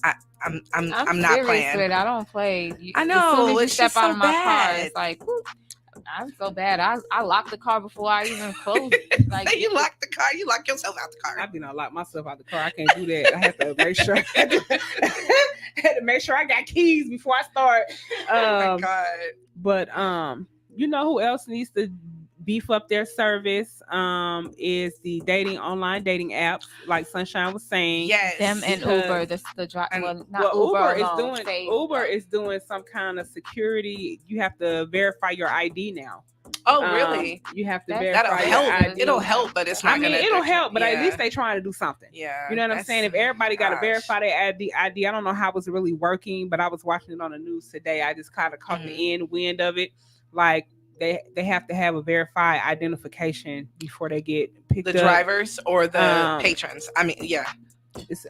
I'm not playing. I don't play. I know. As soon as you it's step just out so of my bad. car, it's like, whoop, I'm so bad. I lock the car before I even close it. Like you lock the car, you lock yourself out the car. I did not lock myself out the car. I can't do that. I have to make sure. Had to make sure I got keys before I start. Oh my God. But who else needs to beef up their service? Is the online dating apps, like Sunshine was saying. Yes, them and Uber. Uber is doing some kind of security. You have to verify your ID now. Oh, really? You have to verify. That'll your help. ID. It'll help, but it's not. It'll help, but at least they trying to do something. Yeah, you know what I'm saying. If everybody got to verify their ID, I don't know how it was really working, but I was watching it on the news today. I just kind of caught the end wind of it. Like they have to have a verified identification before they get picked up. The drivers or the patrons? I mean, yeah.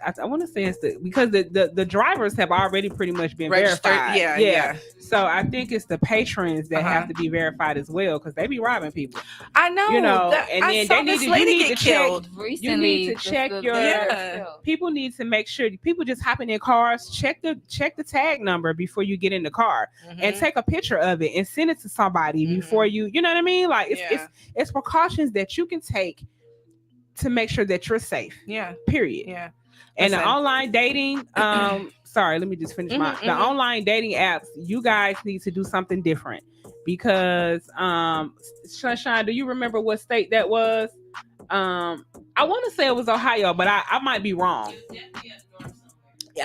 I want to say it's because the drivers have already pretty much been Registered, verified. yeah. So I think it's the patrons that have to be verified as well, because they be robbing people. I know. You know, and then they need to get killed recently. You need to check your. People need to make sure people just hopping in cars. Check the tag number before you get in the car, and take a picture of it and send it to somebody before you. You know what I mean? Like it's precautions that you can take to make sure that you're safe. Yeah. Period. Yeah. And the online dating, sorry, let me just finish the online dating apps, you guys need to do something different, because Sunshine, do you remember what state that was? I want to say it was Ohio, but I might be wrong.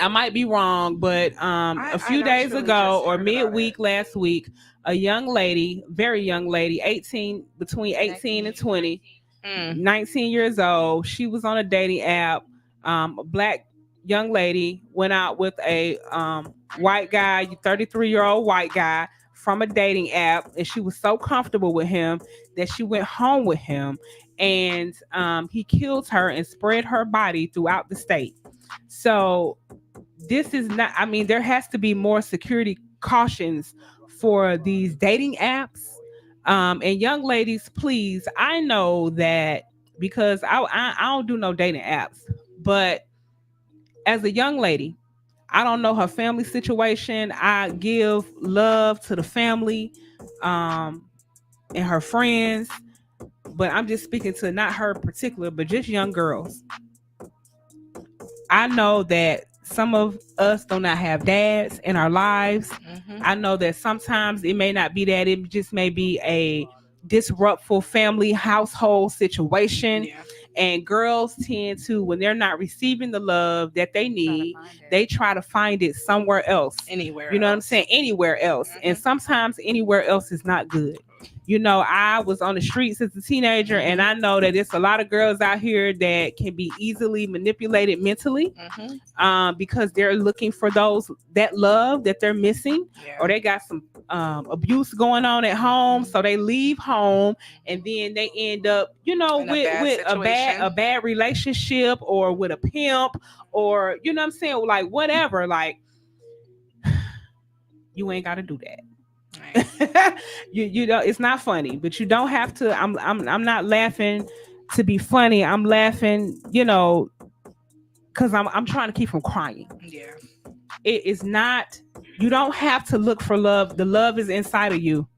I might be wrong, but a few days ago or midweek last week, a young lady, very young lady, between 18 and 20, 19 years old. She was on a dating app. A black young lady went out with a white guy, 33-year-old white guy from a dating app, and she was so comfortable with him that she went home with him, and he killed her and spread her body throughout the state. So this is not, I mean, there has to be more security cautions for these dating apps. And young ladies, please, I know that because I don't do no dating apps, but as a young lady, I don't know her family situation. I give love to the family and her friends, but I'm just speaking to not her particular, but just young girls. I know that some of us do not have dads in our lives. I know that sometimes it may not be that. It just may be a disruptful family household situation. And girls tend to, when they're not receiving the love that they need, they try to find it somewhere else. Anywhere. You know what I'm saying? Anywhere else. And sometimes anywhere else is not good. You know, I was on the streets as a teenager, and I know that there's a lot of girls out here that can be easily manipulated mentally because they're looking for that love that they're missing, or they got some abuse going on at home. So they leave home, and then they end up, you know, with a bad relationship, or with a pimp, or, you know what I'm saying? Like, whatever. Like, you ain't got to do that. you know, it's not funny, but you don't have to. I'm not laughing to be funny. I'm laughing, you know, because I'm trying to keep from crying. Yeah, it is not. You don't have to look for love. The love is inside of you.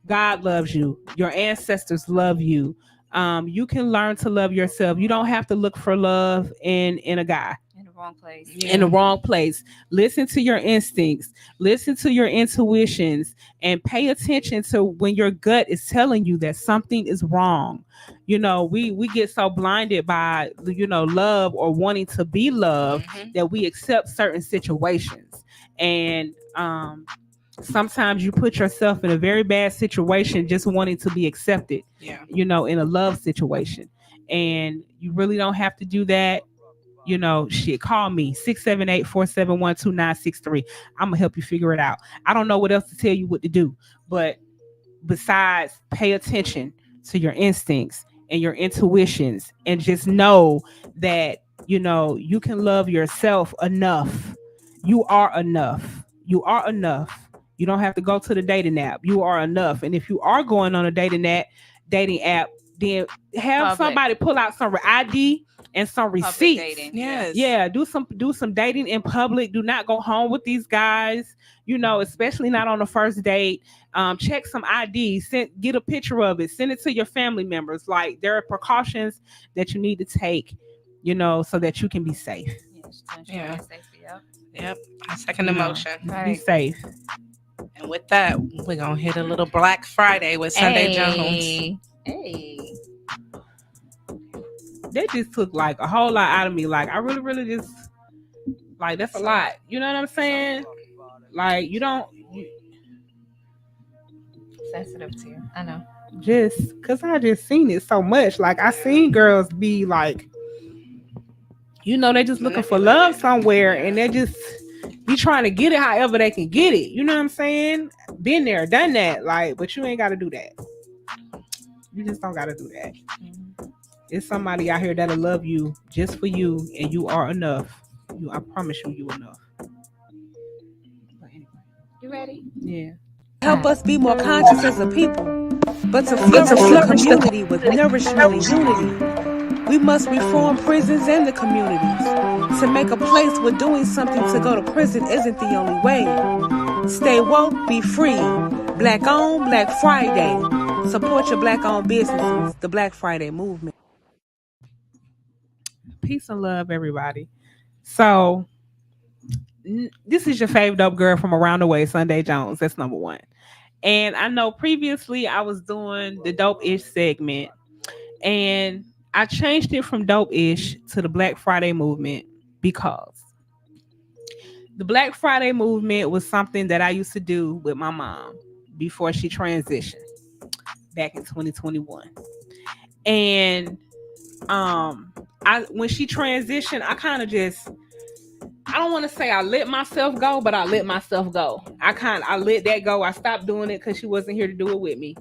God loves you. Your ancestors love you. You can learn to love yourself. You don't have to look for love in a guy. Wrong place. In the wrong place. Listen to your instincts, listen to your intuitions, and pay attention to when your gut is telling you that something is wrong. You know, we get so blinded by, you know, love or wanting to be loved that we accept certain situations. And sometimes you put yourself in a very bad situation just wanting to be accepted, you know, in a love situation. And you really don't have to do that. You know, shit, call me 678-471-2963. I'm gonna help you figure it out. I don't know what else to tell you what to do, but besides pay attention to your instincts and your intuitions, and just know that, you know, you can love yourself enough. You are enough. You are enough. You don't have to go to the dating app. You are enough. And if you are going on a dating app, then have somebody pull out some ID and some receipts. Yes. Yeah, do some dating in public. Do not go home with these guys, you know, especially not on the first date. Check some ID, get a picture of it, send it to your family members. Like, there are precautions that you need to take, you know, so that you can be safe. Yep. I second the motion. Be safe. And with that, we're gonna hit a little Black Friday with Sunday Jones. They just took like a whole lot out of me. Like, I really just, like, that's a lot. You know what I'm saying? Like, sensitive to you. I know. Just because I just seen it so much. Like, I seen girls be like, you know, they just looking for love somewhere, and they just be trying to get it however they can get it. You know what I'm saying? been there, done that. Like, but you ain't got to do that. You just don't got to do that. It's somebody out here that'll love you just for you, and you are enough. I promise you enough. You ready? Yeah. Help us be more conscious as a people, but to flourish the community with nourishment and unity. We must reform prisons and the communities to make a place where doing something to go to prison isn't the only way. Stay woke, be free. Black owned, Black Friday. Support your black owned businesses, the Black Friday movement. Peace and love, everybody. So, this is your fave dope girl from around the way, Sunday Jones. That's number one. And I know previously I was doing the dope-ish segment, and I changed it from dope-ish to the Black Friday movement because the Black Friday movement was something that I used to do with my mom before she transitioned back in 2021. And when she transitioned, I kind of just, I don't want to say I let myself go, but I let myself go. I let that go. I stopped doing it because she wasn't here to do it with me.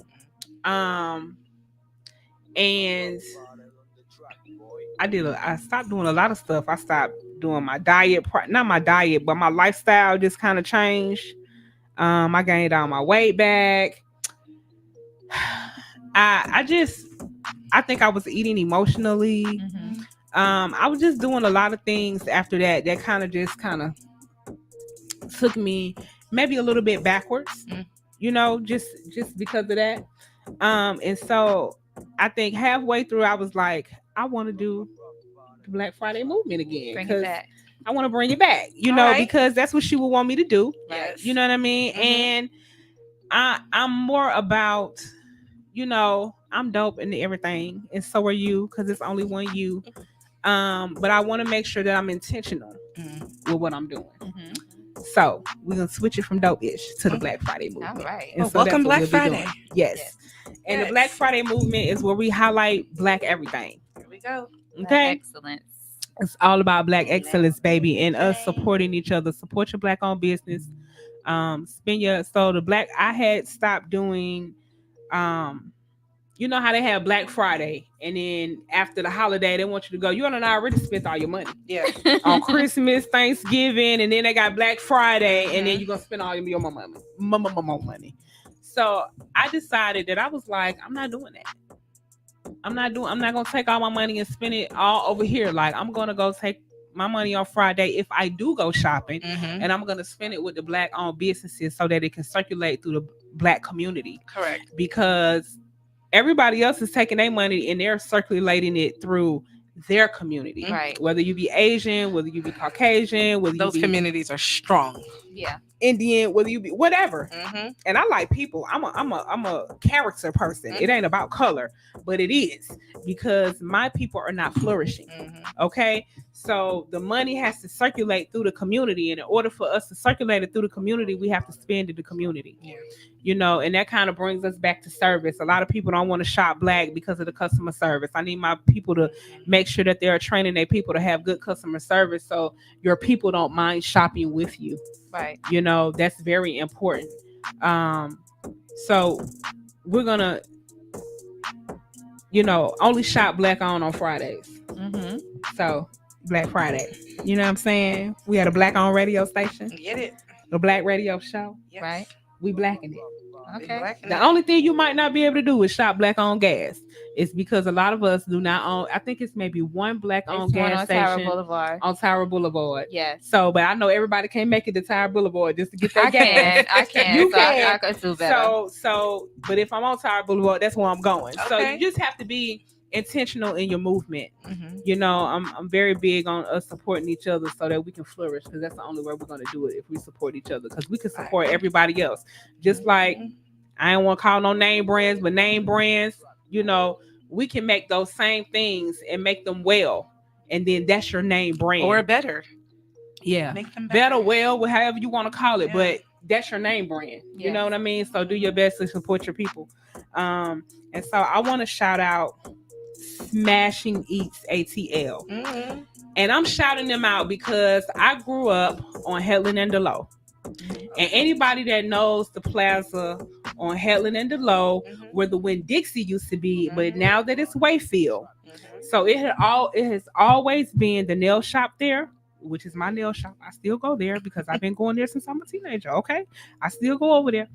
And I stopped doing a lot of stuff. I stopped doing my diet, not my diet, but my lifestyle just kind of changed. I gained all my weight back. I think I was eating emotionally. Mm-hmm. I was just doing a lot of things after that kind of took me maybe a little bit backwards, just because of that. And so I think halfway through I was like, I want to do the Black Friday movement again. Bring it back. I want to bring it back, because that's what she would want me to do. Yes. You know what I mean? Mm-hmm. And I'm more about, I'm dope into everything, and so are you, because it's only one you. But I want to make sure that I'm intentional with what I'm doing. Mm-hmm. So we're gonna switch it from dope-ish to the Black Friday movement. All right. And so welcome Black Friday. Yes. And the Black Friday movement is where we highlight Black everything. Here we go. Okay. Black excellence. It's all about Black excellence, baby, and us supporting each other. Support your Black-owned business. I had stopped doing, you know how they have Black Friday, and then after the holiday, they want you to go. You already spent all your money. Yeah. On Christmas, Thanksgiving, and then they got Black Friday, and then you're gonna spend all your money. So I decided that I was like, I'm not doing that. I'm not gonna take all my money and spend it all over here. Like, I'm gonna go take my money on Friday if I do go shopping, and I'm gonna spend it with the Black-owned businesses so that it can circulate through the Black community. Correct. Because everybody else is taking their money and they're circulating it through their community. Right. Whether you be Asian, whether you be Caucasian, whether those you be communities are strong. Yeah. Indian, whether you be whatever. Mm-hmm. And I like people. I'm a character person. Mm-hmm. It ain't about color, but it is, because my people are not flourishing. Mm-hmm. Okay. So the money has to circulate through the community. And in order for us to circulate it through the community, we have to spend in the community. Yeah. And that kind of brings us back to service. A lot of people don't want to shop Black because of the customer service. I need my people to make sure that they're training their people to have good customer service, so your people don't mind shopping with you. Right. That's very important. So we're gonna, only shop Black on Fridays. Mm-hmm. So Black Friday, you know what I'm saying? We had a Black on radio station. Get it? The Black radio show. Yes. Right. We Blacking it. Okay. The only thing you might not be able to do is shop Black on gas. It's because a lot of us do not own. I think it's maybe one Black on gas station on Tower Boulevard. Yes. So, but I know everybody can't make it to Tower Boulevard just to get their gas. I can. You so can. I could do better. So, but if I'm on Tower Boulevard, that's where I'm going. Okay. So you just have to be intentional in your movement. Mm-hmm. I'm very big on us supporting each other so that we can flourish, because that's the only way we're going to do it, if we support each other, because we can support everybody else. Just like, I don't want to call no name brands, but name brands, we can make those same things and make them well, and then that's your name brand or better. Yeah, make them better, well, however you want to call it, but that's your name brand. You know what I mean? So do your best to support your people. And so I want to shout out Smashing Eats ATL. And I'm shouting them out because I grew up on Helen and DeLoe. And anybody that knows the plaza on Headland and Delowe, where the Winn-Dixie used to be, but now that it's Wayfield. So it has always been the nail shop there, which is my nail shop. I still go there because I've been going there since I'm a teenager. Okay, I still go over there.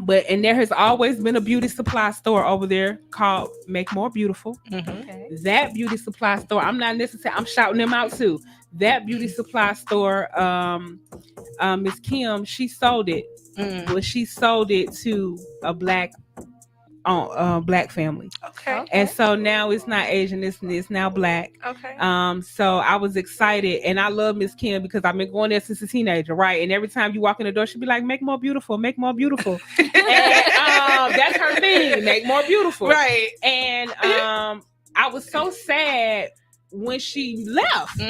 But there has always been a beauty supply store over there called Make More Beautiful. Okay. That beauty supply store, I'm shouting them out too. That beauty supply store, Miss Kim, she sold it, but she sold it to a black family. Okay. And so now it's not Asian, it's now black. Okay. So I was excited, and I love Miss Kim because I've been going there since a teenager, right? And every time you walk in the door, she'll be like, "Make more beautiful, make more beautiful." And that's her thing, make more beautiful. Right. And I was so sad when she left.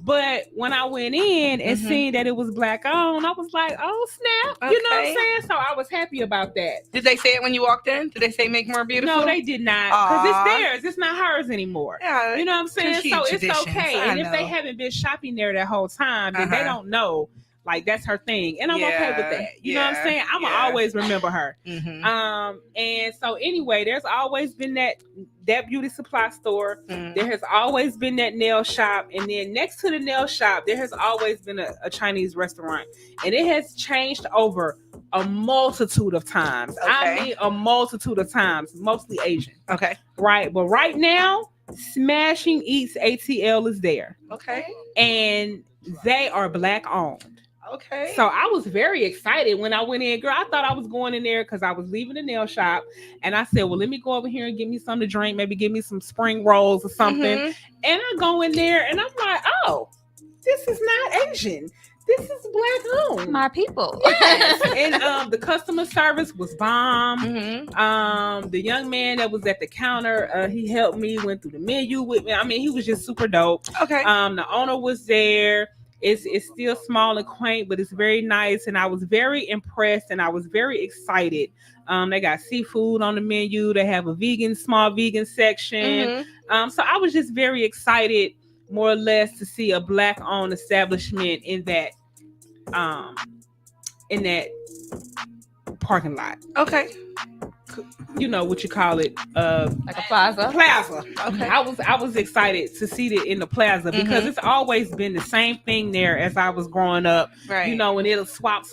But when I went in and seen that it was black owned, I was like, oh snap. Okay. You know what I'm saying? So I was happy about that. Did they say it when you walked in? Did they say make more beautiful? No, they did not. Because it's theirs. It's not hers anymore. Yeah, you know what I'm saying? So it's okay. And if they haven't been shopping there that whole time, then they don't know. Like, that's her thing. And I'm okay with that. You know what I'm saying? I'm going to always remember her. And so anyway, there's always been that beauty supply store. There has always been that nail shop. And then next to the nail shop, there has always been a Chinese restaurant. And it has changed over a multitude of times. Okay. I mean, a multitude of times, mostly Asian. Okay. Right. But right now, Smashing Eats ATL is there. Okay. And they are black owned. Okay. So I was very excited when I went in. Girl, I thought I was going in there because I was leaving the nail shop. And I said, well, let me go over here and get me something to drink. Maybe give me some spring rolls or something. And I go in there and I'm like, oh, this is not Asian. This is black owned. My people. Yes. And the customer service was bomb. The young man that was at the counter, he helped me, went through the menu with me. I mean, he was just super dope. Okay. The owner was there. It's still small and quaint, but it's very nice. And I was very impressed and I was very excited. They got seafood on the menu. They have a small vegan section. So I was just very excited, more or less, to see a black owned establishment in that parking lot. Okay. You know what you call it, like a plaza. Okay. I was excited to see it in the plaza because it's always been the same thing there as I was growing up. Right. You know, and it'll swap,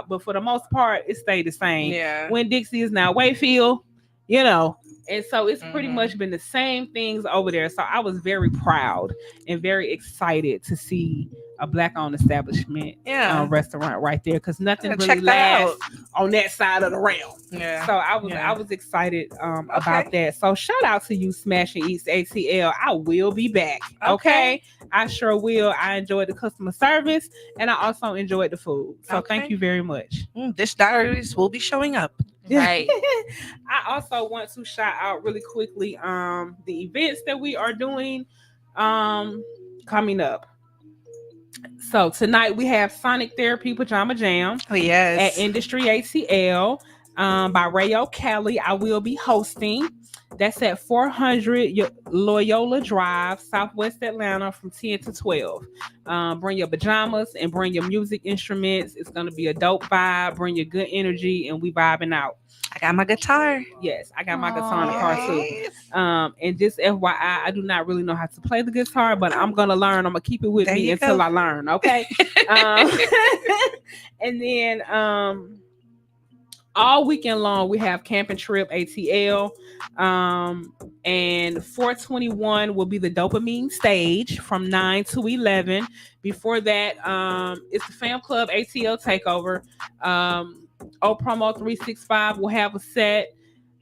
but for the most part, it stayed the same. Yeah. Winn-Dixie is now Wayfield, you know. And so it's pretty much been the same things over there. So I was very proud and very excited to see a black-owned establishment, restaurant right there, because nothing really lasts on that side of the realm. Yeah. So I was excited about that. So shout out to you, Smashing Eats ATL. I will be back. Okay. I sure will. I enjoyed the customer service and I also enjoyed the food. So thank you very much. This diaries will be showing up. Right. I also want to shout out really quickly the events that we are doing coming up. So tonight we have Sonic Therapy Pajama Jam. Oh yes. At Industry ATL by Rayo Kelly. I will be hosting. That's at 400 Loyola Drive, Southwest Atlanta, from 10 to 12. Bring your pajamas and bring your music instruments. It's going to be a dope vibe. Bring your good energy, and we vibing out. I got my guitar. Yes, I got my guitar in the car too. And just FYI, I do not really know how to play the guitar, but I'm going to learn. I'm going to keep it with me until I learn, okay? And then all weekend long, we have Camping Trip ATL. And 421 will be the dopamine stage from 9 to 11. Before that, it's the Fam Club ATL takeover. Promo 365 will have a set.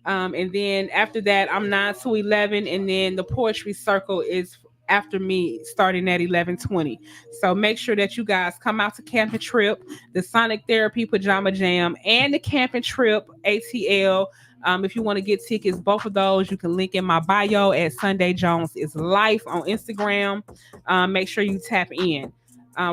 And then after that, I'm 9 to 11. And then the Poetry Circle is after me, starting at 11:20. So make sure that you guys come out to Camping Trip, the Sonic Therapy Pajama Jam, and the Camping Trip ATL. If you want to get tickets, both of those, you can link in my bio at Sunday Jones is Life on Instagram. Make sure you tap in.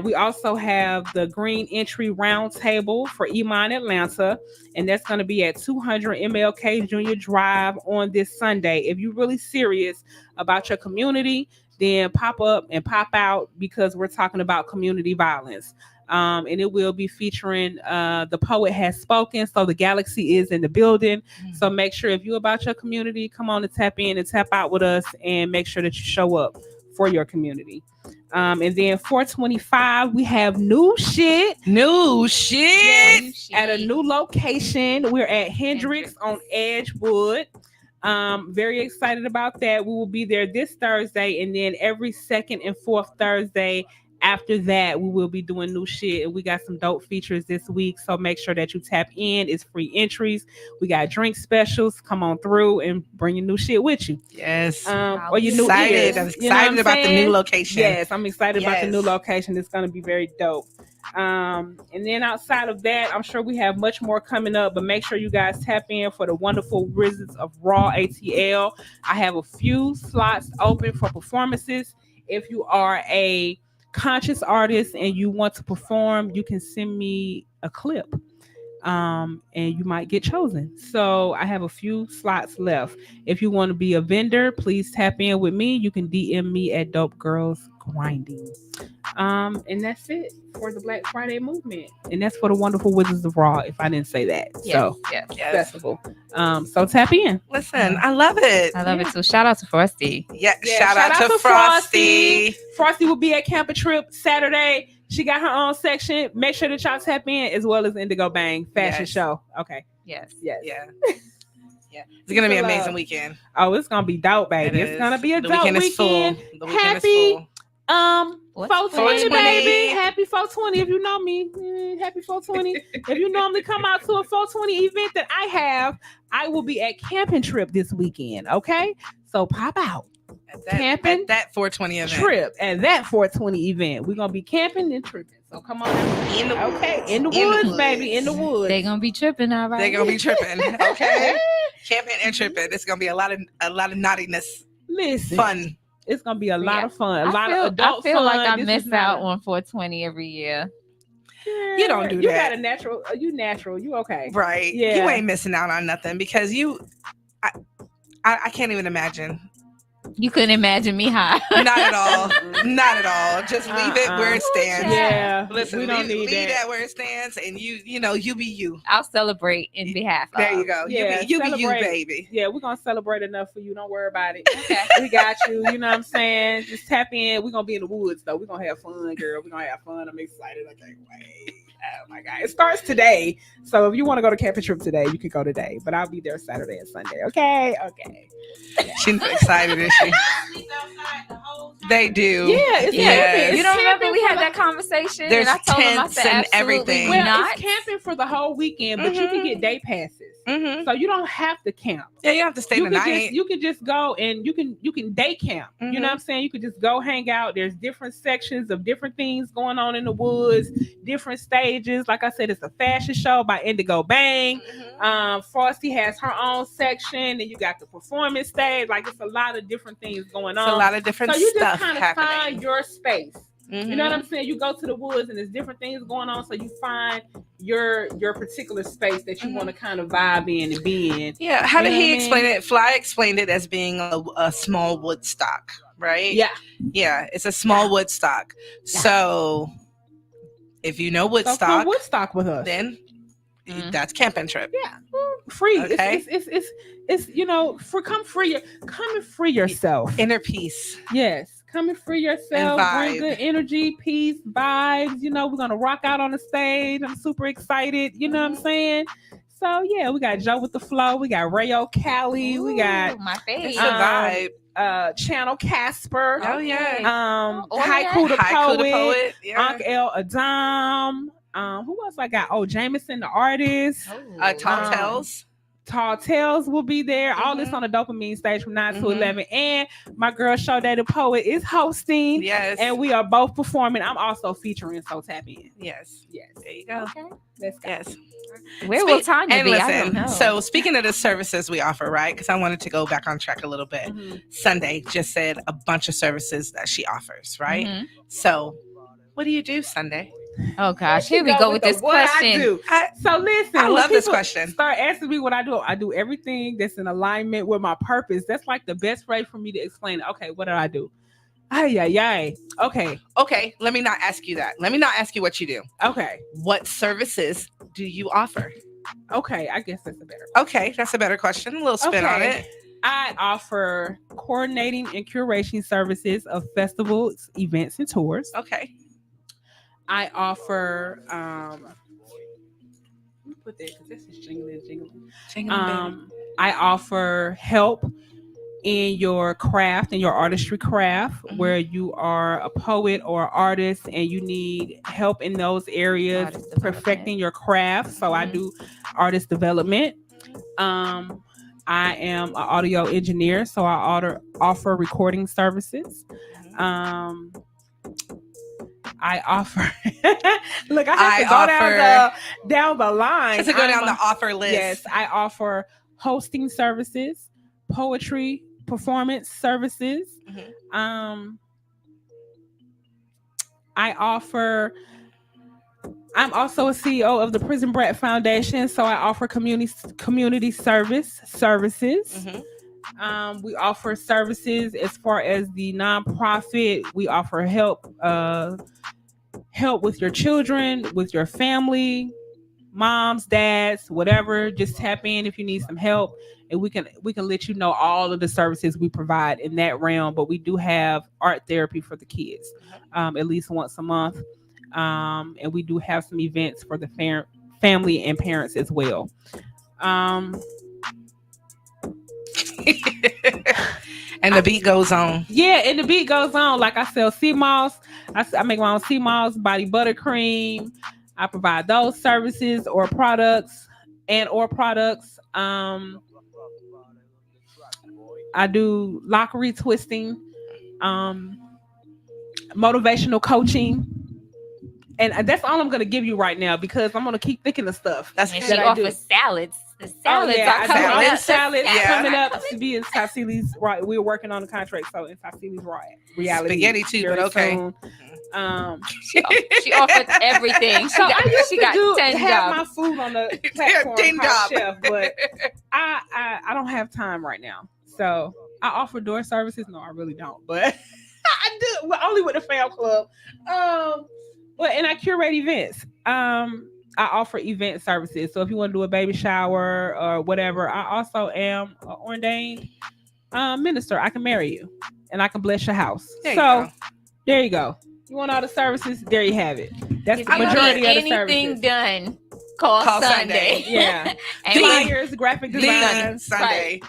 We also have the Green Entry Roundtable for Iman Atlanta, and that's going to be at 200 MLK Junior Drive on this Sunday. If you're really serious about your community, then pop up and pop out because we're talking about community violence. And it will be featuring The Poet Has Spoken. So the Galaxy is in the building. So make sure if you're about your community, come on and tap in and tap out with us and make sure that you show up for your community. And then 425, we have new shit at a new location. We're at Hendrix on Edgewood. Very excited about that. We will be there this Thursday, and then every second and fourth Thursday after that, we will be doing new shit. And we got some dope features this week, so make sure that you tap in. It's free entries. We got drink specials. Come on through and bring your new shit with you. Yes. Or your new ears. I'm excited about the new location. Yes, I'm excited about the new location. It's going to be very dope. And then outside of that, I'm sure we have much more coming up, but make sure you guys tap in for the wonderful Wizards of Raw ATL. I have a few slots open for performances. If you are a conscious artist and you want to perform, you can send me a clip. And you might get chosen. So I have a few slots left. If you want to be a vendor, please tap in with me. You can DM me at Dope Girls Grinding. And that's it for the Black Friday movement. And that's for the wonderful Wizards of Raw, if I didn't say that. Yes. Festival. So tap in. Listen, I love it. I love it too. Shout out to Frosty. Yeah, shout out to Frosty. Frosty will be at Camper Trip Saturday. She got her own section. Make sure that y'all tap in, as well as Indigo Bang fashion show. Okay. Yes. Yeah. It's gonna be an amazing weekend. Oh, it's gonna be dope, baby. It's gonna be a dope weekend. Is full. The weekend Happy is full. 420, baby. Happy 420. If you know me, happy 420. If you normally come out to a 420 event that I have, I will be at Camping Trip this weekend. Okay, so pop out. Camping at that 420 event. Trip at that 420 event. We're gonna be camping and tripping. So come on in the woods, baby, in the woods. They're gonna be tripping, all right. They're gonna be tripping. Okay. Camping and tripping. It's gonna be a lot of naughtiness. Listen. Fun. It's gonna be a lot of fun. A lot of adult fun. I feel like I miss out on 420 every year. You don't do that. You got a natural. You natural. You okay? Right. Yeah. You ain't missing out on nothing because I can't even imagine. You couldn't imagine me high. Not at all. Not at all. Just leave it where it stands. Yeah. Listen, we don't need leave that where it stands, and you be you. I'll celebrate in behalf. There you go. Yeah, you be you, baby. Yeah, we're gonna celebrate enough for you. Don't worry about it. Okay. We got you. You know what I'm saying? Just tap in. We're gonna be in the woods though. We're gonna have fun, girl. We're gonna have fun. I'm excited. I can't wait. Oh my God. It starts today. So if you want to go to Camping Trip today, you can go today. But I'll be there Saturday and Sunday. Okay. She's excited, is she? They do. Yeah, it's camping. You don't remember we had that conversation? There's and I told him, I tents said, and everything. Well, it's camping for the whole weekend, but you can get day passes. So you don't have to camp. Yeah, you don't have to stay the night. You can just go and you can day camp. You know what I'm saying? You can just go hang out. There's different sections of different things going on in the woods, different stages. Like I said, it's a fashion show by Indigo Bang. Frosty has her own section, and you got the performance stage. Like it's a lot of different things going on. It's a lot of different stuff. So you stuff just kind of happening. find your space. You know what I'm saying? You go to the woods and there's different things going on, so you find your particular space that you want to kind of vibe in and be in. Yeah. How did he explain it? Fly explained it as being a small Woodstock, right? Yeah. It's a small Woodstock. So if you know Woodstock, so come Woodstock with us. Then that's Camping Trip. Yeah, free. Okay. It's come and free yourself. Inner peace. Yes. Come and free yourself, bring good energy, peace, vibes. We're going to rock out on the stage. I'm super excited. You know what I'm saying? So, yeah, we got Joe with the Flow. We got Rayo Cali. We got my favorite vibe. Channel Casper. Oh, yeah. Haiku the Poet. Yeah. Uncle El Adam. Who else I got? Oh, Jameson the Artist. Tall Tales. Tall Tales will be there. All this on the Dopamine stage from 9 to 11. And my girl Shoday the Poet is hosting. Yes. And we are both performing. I'm also featuring, so tap in. Yes. There you go. Okay. Let's go. Yes. Where will Tanya be? I don't know. So speaking of the services we offer, right? Because I wanted to go back on track a little bit. Sunday just said a bunch of services that she offers, right? So what do you do Sunday? Oh gosh, here we go with this question. So listen, I love this question. Start asking me what I do. I do everything that's in alignment with my purpose. That's like the best way for me to explain it. Okay, what do I do? Ay. Okay. Let me not ask you that. Let me not ask you what you do. Okay. What services do you offer? Okay, I guess that's a better question. Okay, that's a better question. A little spin on it. I offer coordinating and curation services of festivals, events, and tours. Okay. I offer put that because this is jingling. I offer help in your craft, in your artistry craft, where you are a poet or artist and you need help in those areas, perfecting your craft. So I do artist development. I am an audio engineer, so I offer recording services. I offer. Look, I have to go down the line. Just to go down the offer list. Yes, I offer hosting services, poetry performance services. I'm also a CEO of the Prison Brat Foundation, so I offer community services. We offer services as far as the nonprofit. We offer help with your children, with your family, moms, dads, whatever. Just tap in if you need some help, and we can let you know all of the services we provide in that realm. But we do have art therapy for the kids, at least once a month. And we do have some events for the family and parents as well. And the beat goes on. Yeah, and the beat goes on. Like I sell sea moss. I make my own sea moss, body buttercream. I provide those services or products. I do lock retwisting, motivational coaching. And that's all I'm going to give you right now because I'm going to keep thinking of stuff. She offers salads. The salads are coming up. Salads coming up to be in Tassili's. Right, we're working on the contract, so in Tassili's reality. Spaghetti too, but okay. Soon. She offers everything. She got 10 have jobs. my food on the platform called Chef, but I don't have time right now. So I offer door services. No, I really don't, but I do. Well, only with the fam club. And I curate events. I offer event services. So if you want to do a baby shower or whatever, I also am an ordained minister. I can marry you and I can bless your house. There you go. You want all the services? There you have it. That's the majority of the services. Anything done, call Sunday. Yeah. Flyers, graphic design. Sunday.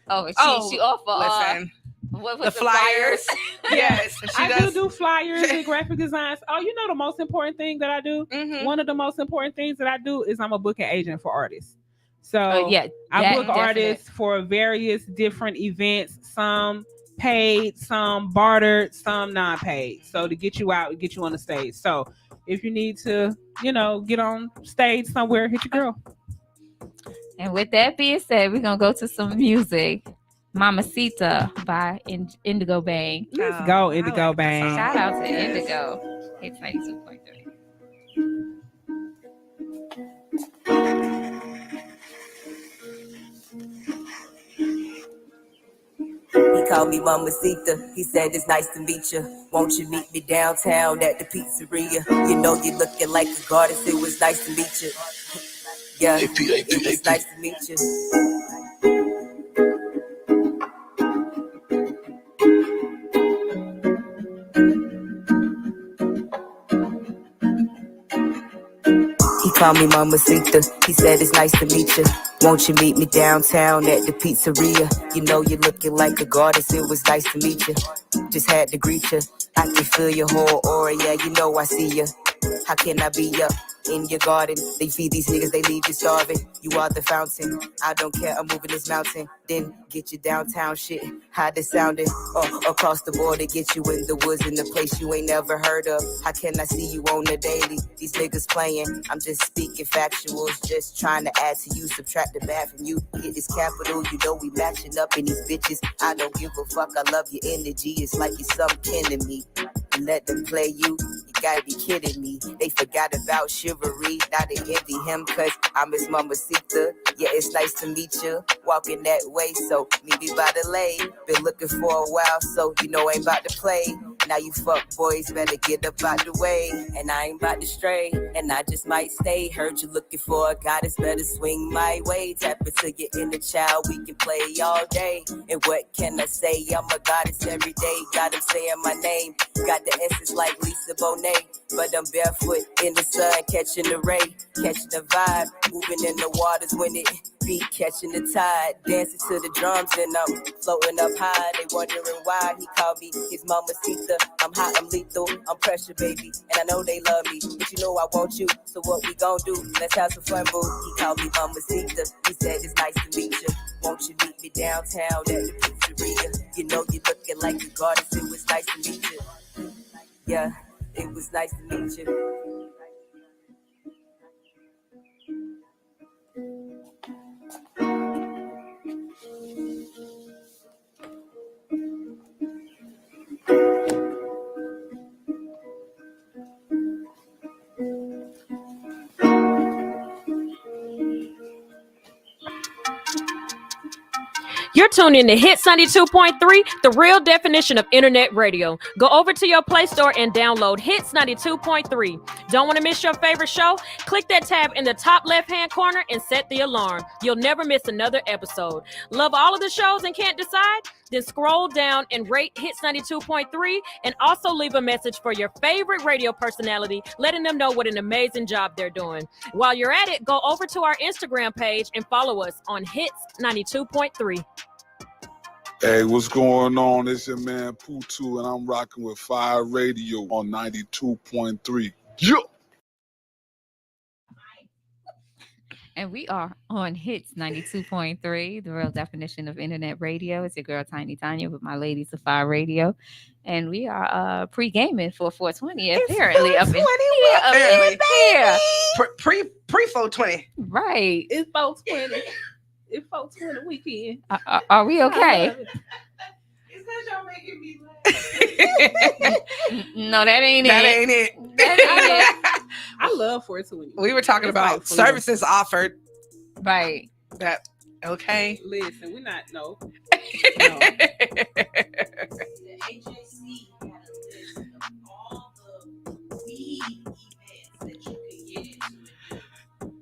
Right. She offer the flyers. Yes, I do flyers and graphic designs. Oh, you know the most important thing that I do? One of the most important things that I do is I'm a booking agent for artists. So I book artists for various different events, some paid, some bartered, some non-paid. So to get you out, get you on the stage. So if you need to, get on stage somewhere, hit your girl. And with that being said, we're going to go to some music. Mamacita by Indigo Bang. Let's go, Indigo Bang. Shout out to Indigo. It's 92.3. He called me Mamacita. He said it's nice to meet you. Won't you meet me downtown at the pizzeria? You know you're looking like a goddess. It was nice to meet you. Yeah, it was nice to meet you. He called me Mamacita. He said it's nice to meet you. Won't you meet me downtown at the pizzeria? You know you're looking like a goddess. It was nice to meet you. Just had to greet you. I can feel your whole aura. Yeah, you know I see you. How can I be up in your garden? They feed these niggas, they leave you starving. You are the fountain. I don't care, I'm moving this mountain. Then get you downtown shit. How this sounding? Across the border, get you in the woods in the place you ain't never heard of. How can I see you on the daily? These niggas playing. I'm just speaking factuals. Just trying to add to you, subtract the bad from you. Hit this capital, you know we matching up in these bitches. I don't give a fuck, I love your energy. It's like you're some kin to me. Let them play you. You gotta be kidding me. They forgot about chivalry. Now they envy him cause I'm his Mamacita. Yeah, it's nice to meet you. Walking that way, so meet me by the lane. Been looking for a while, so you know I ain't about to play. Now you fuck boys better get up out the way. And I ain't about to stray, and I just might stay. Heard you looking for a goddess, better swing my way. Tap into your inner child, we can play all day. And what can I say? I'm a goddess every day. Got him saying my name. Got the essence like Lisa Bonet. But I'm barefoot in the sun, catching the ray, catching the vibe, moving in the waters when it be catching the tide, dancing to the drums and I'm floating up high. They wondering why he called me his mamacita. I'm hot, I'm lethal, I'm pressure, baby, and I know they love me, but you know I want you. So what we gon' do? Let's have some fun, boo. He called me mamacita. He said it's nice to meet you. Won't you meet me downtown at the pizzeria? You know you looking like a goddess. It was nice to meet you. Yeah, it was nice to meet you. You're tuned in to Hits 92.3, the real definition of internet radio. Go over to your Play Store and download Hits 92.3. Don't want to miss your favorite show? Click that tab in the top left-hand corner and set the alarm. You'll never miss another episode. Love all of the shows and can't decide? Then scroll down and rate Hits 92.3 and also leave a message for your favorite radio personality, letting them know what an amazing job they're doing. While you're at it, go over to our Instagram page and follow us on Hits 92.3. Hey, what's going on? It's your man Putu, and I'm rocking with FIYE Radio on 92.3. Yeah. And we are on Hits 92.3, the real definition of internet radio. It's your girl Tiny Tanya with my ladies of FIYE Radio. And we are pre-gaming for 420 apparently. It's 420 here. Pre-420. Right. It's 420. It's 420 weekend. Are we okay? It's because y'all making me laugh. No, that ain't That it. ain't it. That ain't it. I love 420. We were talking about like services offered. Right. That okay. Listen, we're not no. The HAC had a list of all the weed events that you could get into,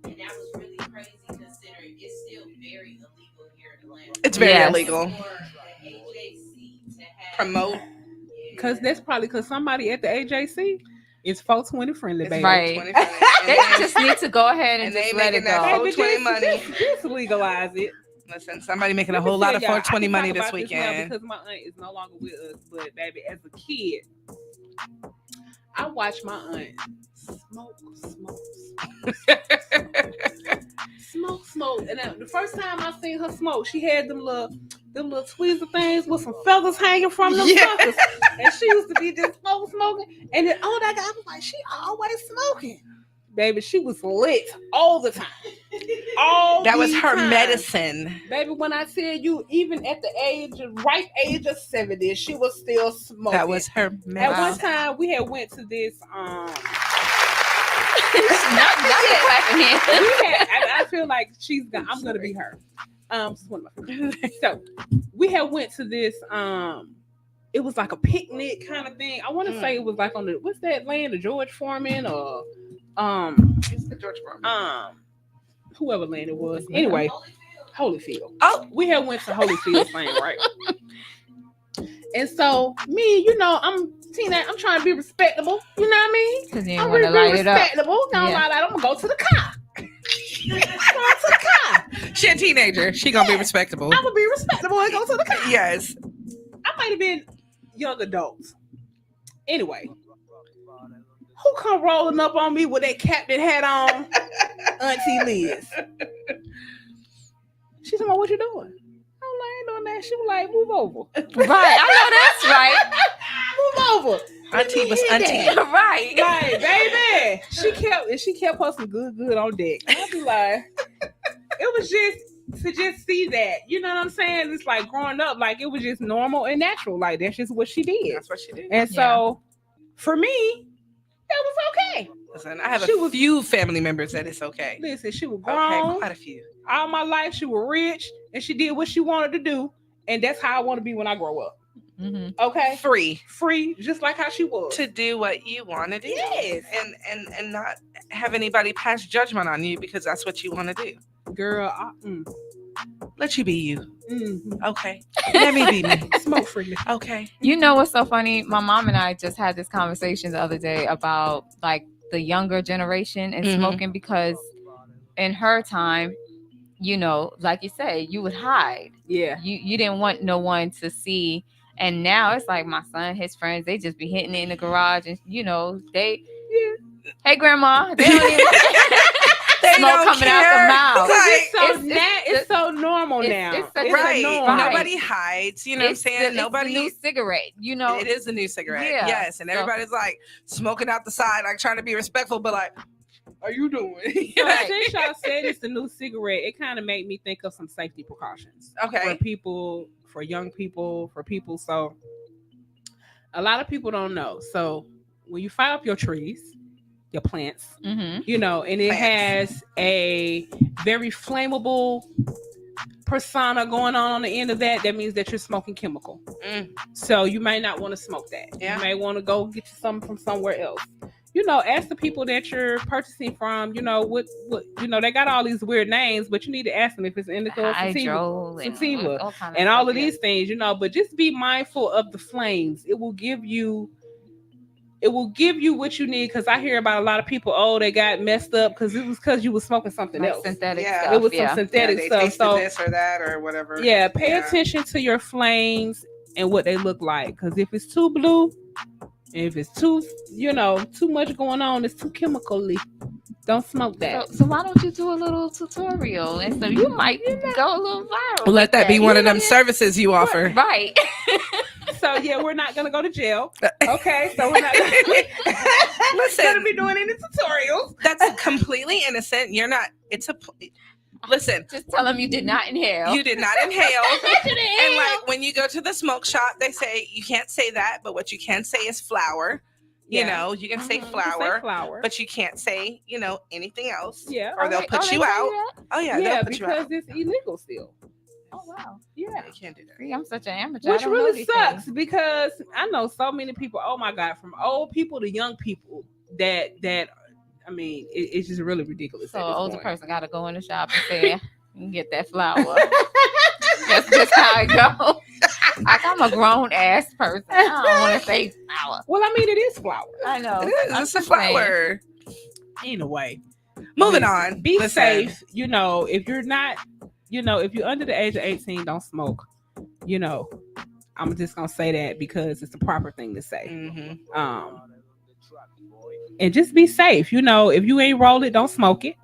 and that was really crazy considering it's still very illegal here in Atlanta. It's very illegal. For the HAC to have Promote. Because that's probably because somebody at the AJC is 420 friendly, baby. Right. They just need to go ahead and just they let it making that go. 420 money. Just legalize it. Listen, somebody making a whole lot of 420 money this weekend. Because my aunt is no longer with us, but baby, as a kid, I watched my aunt smoke. And the first time I seen her smoke, she had them little tweezer things with some feathers hanging from them suckers. And she used to be just smoking. And then all that guy was like, she always smoking. Baby, she was lit all the time. That was her medicine. Baby, when I tell you, even at the ripe age of 70, she was still smoking. That was her medicine. At one time, we had went to this. I feel like I'm gonna be her. So we had went to this. It was like a picnic kind of thing. I want to say it was like on the what's that land, the George Foreman or it's the George Foreman. Whoever land it was. Anyway, Holyfield. Oh, we had went to Holyfield thing, right? And so me, I'm trying to be respectable. You know what I mean? I'm really respectable. I'm gonna go to the car. She a teenager. She gonna be respectable. I'm gonna be respectable and go to the car. Yes. I might have been young adults. Anyway, who come rolling up on me with that captain hat on? Auntie Liz. She said, "What you doing?" I'm like, "I ain't doing that." She was like, "Move over." Right. I know that's right. Move over. Auntie was auntie. Right. Like, baby. She kept her some good on deck. I'd be like, it was just to see that. You know what I'm saying? It's like growing up, like it was just normal and natural. Like that's just what she did. That's what she did. And so for me, that was okay. Listen, I have a few family members that it's okay. Listen, she was grown. Okay, quite a few. All my life, she was rich and she did what she wanted to do. And that's how I want to be when I grow up. Okay, free, just like how she was, to do what you want to do. Yes, and not have anybody pass judgment on you because that's what you want to do. Girl, let you be you. Okay, let me be me. Smoke freely. Okay. You know what's so funny? My mom and I just had this conversation the other day about like the younger generation and smoking, because in her time, you know, like you say, you would hide. Yeah. You didn't want no one to see. And now it's like my son, his friends, they just be hitting it in the garage, and you know, hey grandma, they don't even they smoke don't coming care. out the mouth. It's so normal now. It's right. norm. Nobody hides. You know what I'm saying? Nobody. It's the new cigarette. You know, it is the new cigarette. Yeah. Yes, and everybody's like smoking out the side, like trying to be respectful, but like, are you doing? So since y'all said it's the new cigarette, it kind of made me think of some safety precautions. Okay. For people, for young people, for people. So a lot of people don't know. So when you fire up your trees, your plants, you know, and it has a very flammable persona going on the end of that, that means that you're smoking chemical. So you might not want to smoke that. You may want to go get you something from somewhere else. You know, ask the people that you're purchasing from, you know, what you know, they got all these weird names, but you need to ask them if it's indica, sativa, and all of these things, you know, but just be mindful of the flames. It will give you what you need, because I hear about a lot of people, they got messed up because it was because you was smoking something else. Synthetic stuff. It was some synthetic they stuff. tasted So this or that or whatever. Yeah, pay attention to your flames and what they look like, because if it's too blue, and if it's too, you know, too much going on, it's too chemically, don't smoke that. So why don't you do a little tutorial, and so you might go a little viral. Let that be one of them services you offer. Right. So yeah, we're not gonna go to jail. Okay, so we're not gonna be doing any tutorials. That's completely innocent. You're not. Listen. Just tell them you did not inhale. You did not inhale. And like when you go to the smoke shop, they say you can't say that, but what you can say is flower. You know, you can say flower, but you can't say, you know, anything else. Yeah. Or they'll put you out. Oh yeah, they'll put you out. Because it's illegal still. Oh wow. Yeah. You can't do that. See, I'm such an amateur. Which really sucks, because I know so many people, oh my God, from old people to young people that I mean, it's just really ridiculous. So an older person got to go in the shop and say, you can get that flower. That's just how it goes. Like, I'm a grown ass person. I don't want to say flower. Well, I mean, it is flower. I know. It is. It's a flower. Anyway, moving on. Be safe. You know, if you're not, you know, if you're under the age of 18, don't smoke. You know, I'm just gonna say that because it's the proper thing to say. And just be safe. You know, if you ain't rolled it, don't smoke it.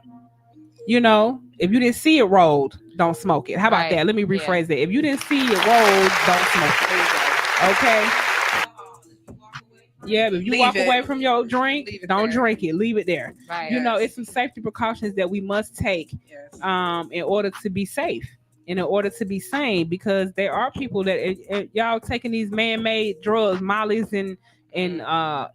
You know, if you didn't see it rolled, don't smoke it. How about that? Let me rephrase that. If you didn't see it rolled, don't smoke it. Okay. Yeah, but if you walk away from your drink, don't drink it. Leave it there. Right. You know, it's some safety precautions that we must take in order to be safe and in order to be sane, because there are people that y'all taking these man-made drugs, mollies and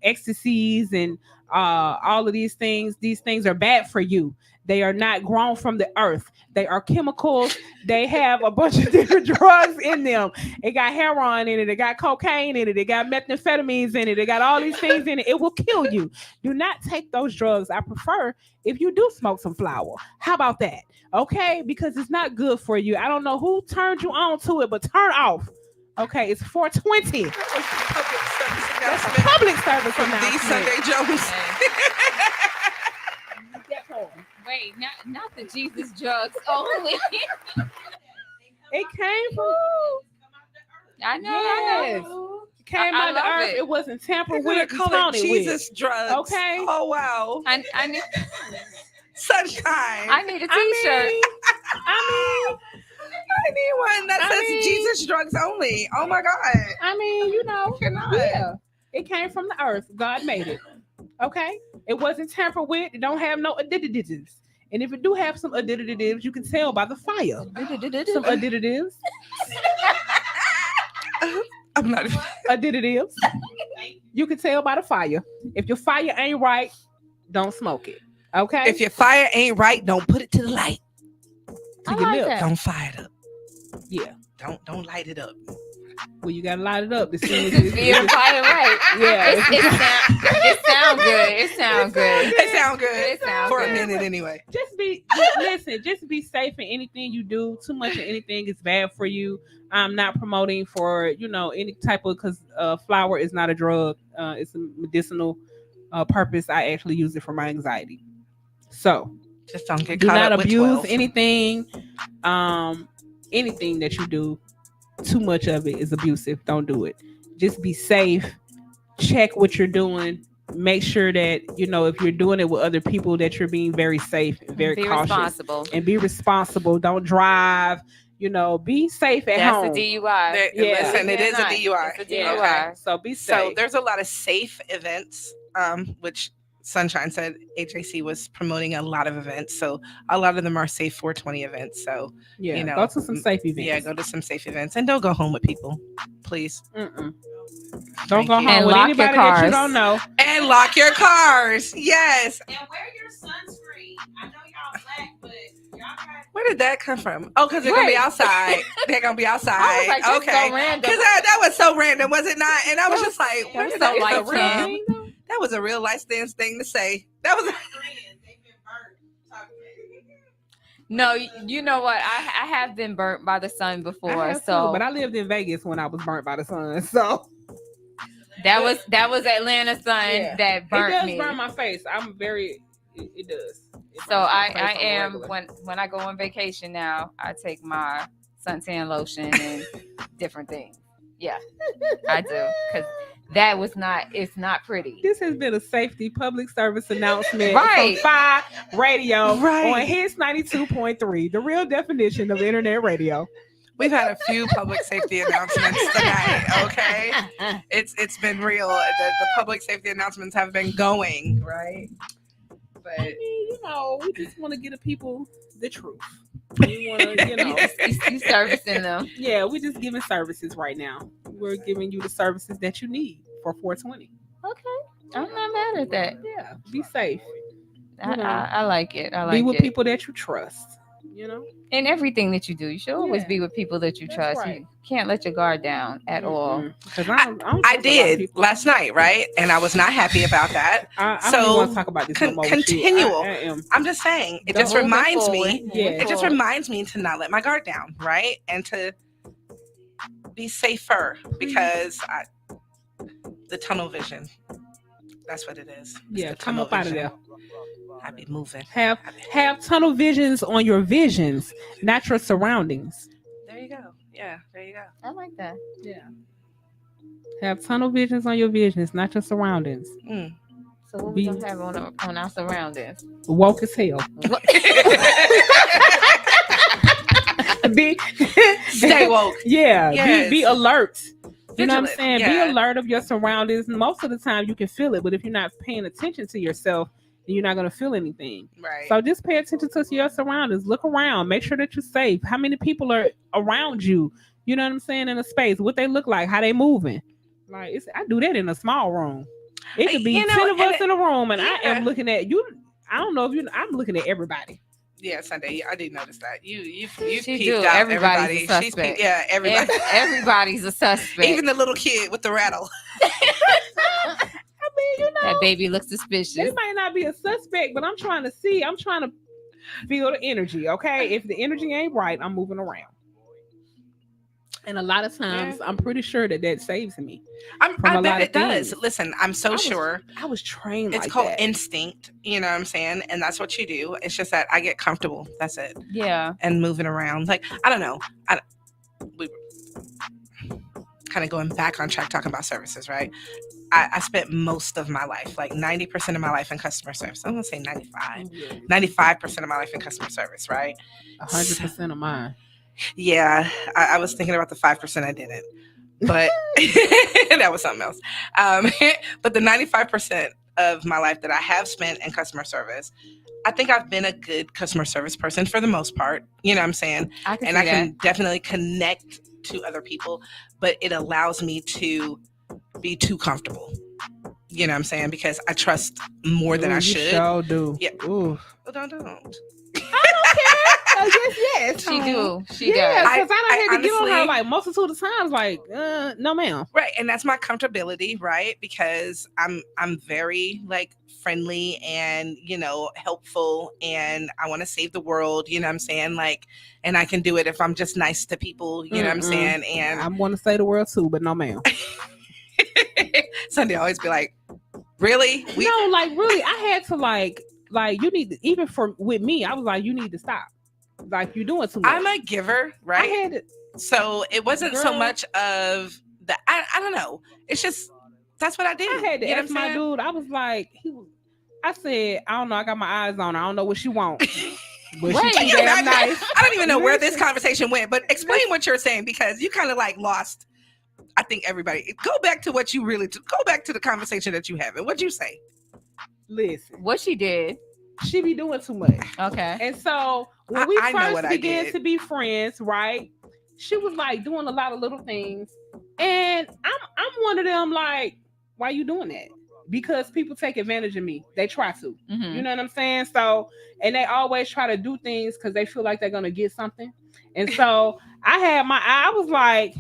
ecstasies and all of these things. These things are bad for you. They are not grown from the earth. They are chemicals. They have a bunch of different drugs in them. It got heroin in it. It got cocaine in it. It got methamphetamines in it. It got all these things in it. It will kill you. Do not take those drugs. I prefer if you do smoke some flower. How about that? Okay? Because it's not good for you. I don't know who turned you on to it, but turn off. Okay, it's 420. That's a public service announcement. These Sunday Jones. Wait, not the Jesus drugs only. It came from. I know. Yes. I know. It came out of the earth. It wasn't tampered with. Call it Jesus drugs. Okay. Oh wow. I need sunshine. I need a T-shirt. I need one that says Jesus drugs only. Oh my God. I mean, you know, yeah. It came from the earth. God made it. Okay? It wasn't tampered with. It don't have no additives. And if it do have some additives, you can tell by the fire. Some additives. I'm not additives. You can tell by the fire. If your fire ain't right, don't smoke it. Okay? If your fire ain't right, don't put it to the light. To your lips. Don't fire it up. Yeah. Don't light it up. Well, you gotta light it up. Be the fire, right? Yeah. It sounds good. It sounds good. It sounds good. It sounds for good. a minute anyway. Just be safe in anything you do. Too much of anything is bad for you. I'm not promoting for any type of, because flower is not a drug. It's a medicinal purpose. I actually use it for my anxiety. So just don't get do caught not up with abuse 12. anything. Anything that you do, too much of it is abusive. Don't do it. Just be safe. Check what you're doing. Make sure that if you're doing it with other people, that you're being very safe, very cautious, responsible, and be responsible. Don't drive. Be safe at home. That's a DUI. Listen, it is a DUI. It's a DUI. Okay. So be safe. So there's a lot of safe events, which Sunshine said AJC was promoting a lot of events. So a lot of them are safe 420 events. So go to some safe events. Yeah, go to some safe events, and don't go home with people, please. Don't go home and with lock anybody your cars. that you don't know. And lock your cars. Yes. And wear your sunscreen. I know y'all black, but y'all got. Where did that come from? Oh, because they're gonna be outside. They're gonna be outside. I was like, that's okay. so random. Because that was so random, was it not? And I was just like, That was where so did light that skin. That was a real light stance thing to say. That was. No, you know what? I have been burnt by the sun before. But I lived in Vegas when I was burnt by the sun. So that was Atlanta sun that burnt me. It does burn my face. I'm very. It does. So I am when I go on vacation now, I take my suntan lotion and different things. Yeah, I do, because it's not pretty. This has been a safety public service announcement Right. from FIYE Radio Right. on Hits 92.3, the real definition of internet radio. We've had a few public safety announcements tonight. Okay, it's been real. The public safety announcements have been going right. But I mean, we just want to give the people the truth. We want to, you servicing them. Yeah, we're just giving services right now. We're giving you the services that you need for 420. Okay, I'm not mad at that. Yeah, be safe. I like it. Be with people that you trust. And everything that you do, you should always be with people that you trust. Right. You can't let your guard down at all. I did last night, right? And I was not happy about that. I don't want to talk about this no more with you. Continual. I'm just saying, it just reminds me. Yeah. It just reminds me to not let my guard down, right? And to be safer, because the tunnel vision. That's what it is. Yeah, come up out of there. I be moving. Have tunnel visions on your visions, not your surroundings. There you go. Yeah, there you go. I like that. Yeah. Have tunnel visions on your visions, not your surroundings. So what we gonna have on our surroundings? Woke as hell. Stay woke. Yeah. Yes. Be alert. You know what I'm Vigilant, saying? yeah. Be alert of your surroundings. Most of the time you can feel it, but if you're not paying attention to yourself, then you're not going to feel anything. Right. So just pay attention to your surroundings. Look around. Make sure that you're safe. How many people are around you? You know what I'm saying? In a space, what they look like, how they moving. Like I do that in a small room. It could be 10 of us in a room, and I am looking at you. I don't know if I'm looking at everybody. Yeah, Sunday. I did notice that. You She peeped do. out Everybody's everybody. a suspect. Everybody. Everybody's a suspect. Even the little kid with the rattle. I mean, that baby looks suspicious. They might not be a suspect, but I'm trying to feel the energy. Okay, if the energy ain't right, I'm moving around. And a lot of times, I'm pretty sure that saves me. I bet it does. Listen, I'm so sure. I was trained. It's called instinct. You know what I'm saying? And that's what you do. It's just that I get comfortable. That's it. Yeah. And moving around. Like, I don't know. We kind of going back on track talking about services, right? I spent most of my life, like 90% of my life in customer service. I'm going to say 95. 95% of my life in customer service, right? 100% of mine. Yeah, I was thinking about the 5% I didn't, but that was something else. But the 95% of my life that I have spent in customer service, I think I've been a good customer service person for the most part. You know what I'm saying? I can definitely connect to other people, but it allows me to be too comfortable. You know what I'm saying? Because I trust more than I should. You sure do. Yeah. Ooh. Well, don't. I don't care. yes. She do. She does. Because I had to get on her honestly- like multitude of times. Like, no, ma'am. Right, and that's my comfortability, right? Because I'm very like friendly and helpful, and I want to save the world. You know what I'm saying? Like, and I can do it if I'm just nice to people. You know what I'm saying? And I want to save the world too, but no, ma'am. Sunday always be like, really? No, like really, I had to like you need to, even with me, I was like, you need to stop. Like you're doing too much. I'm a giver, right? I had to, so it wasn't so Girl. much of the I don't know. It's just that's what I did. I had to You know ask what I'm my saying? dude. I was like, I said, I don't know. I got my eyes on her. I don't know what she want. But Wait, she damn nice. I don't even know where this conversation went, but explain what you're saying because you kind of like lost. I think everybody go back to what you really go back to the conversation that you having. What'd you say? Listen, what she did. She be doing too much. Okay. And so when we I know what first I began did. to be friends, right? She was like doing a lot of little things, and I'm one of them. Like, why you doing that? Because people take advantage of me. They try to. Mhm. You know what I'm saying? So, and they always try to do things because they feel like they're gonna get something. And so I was like,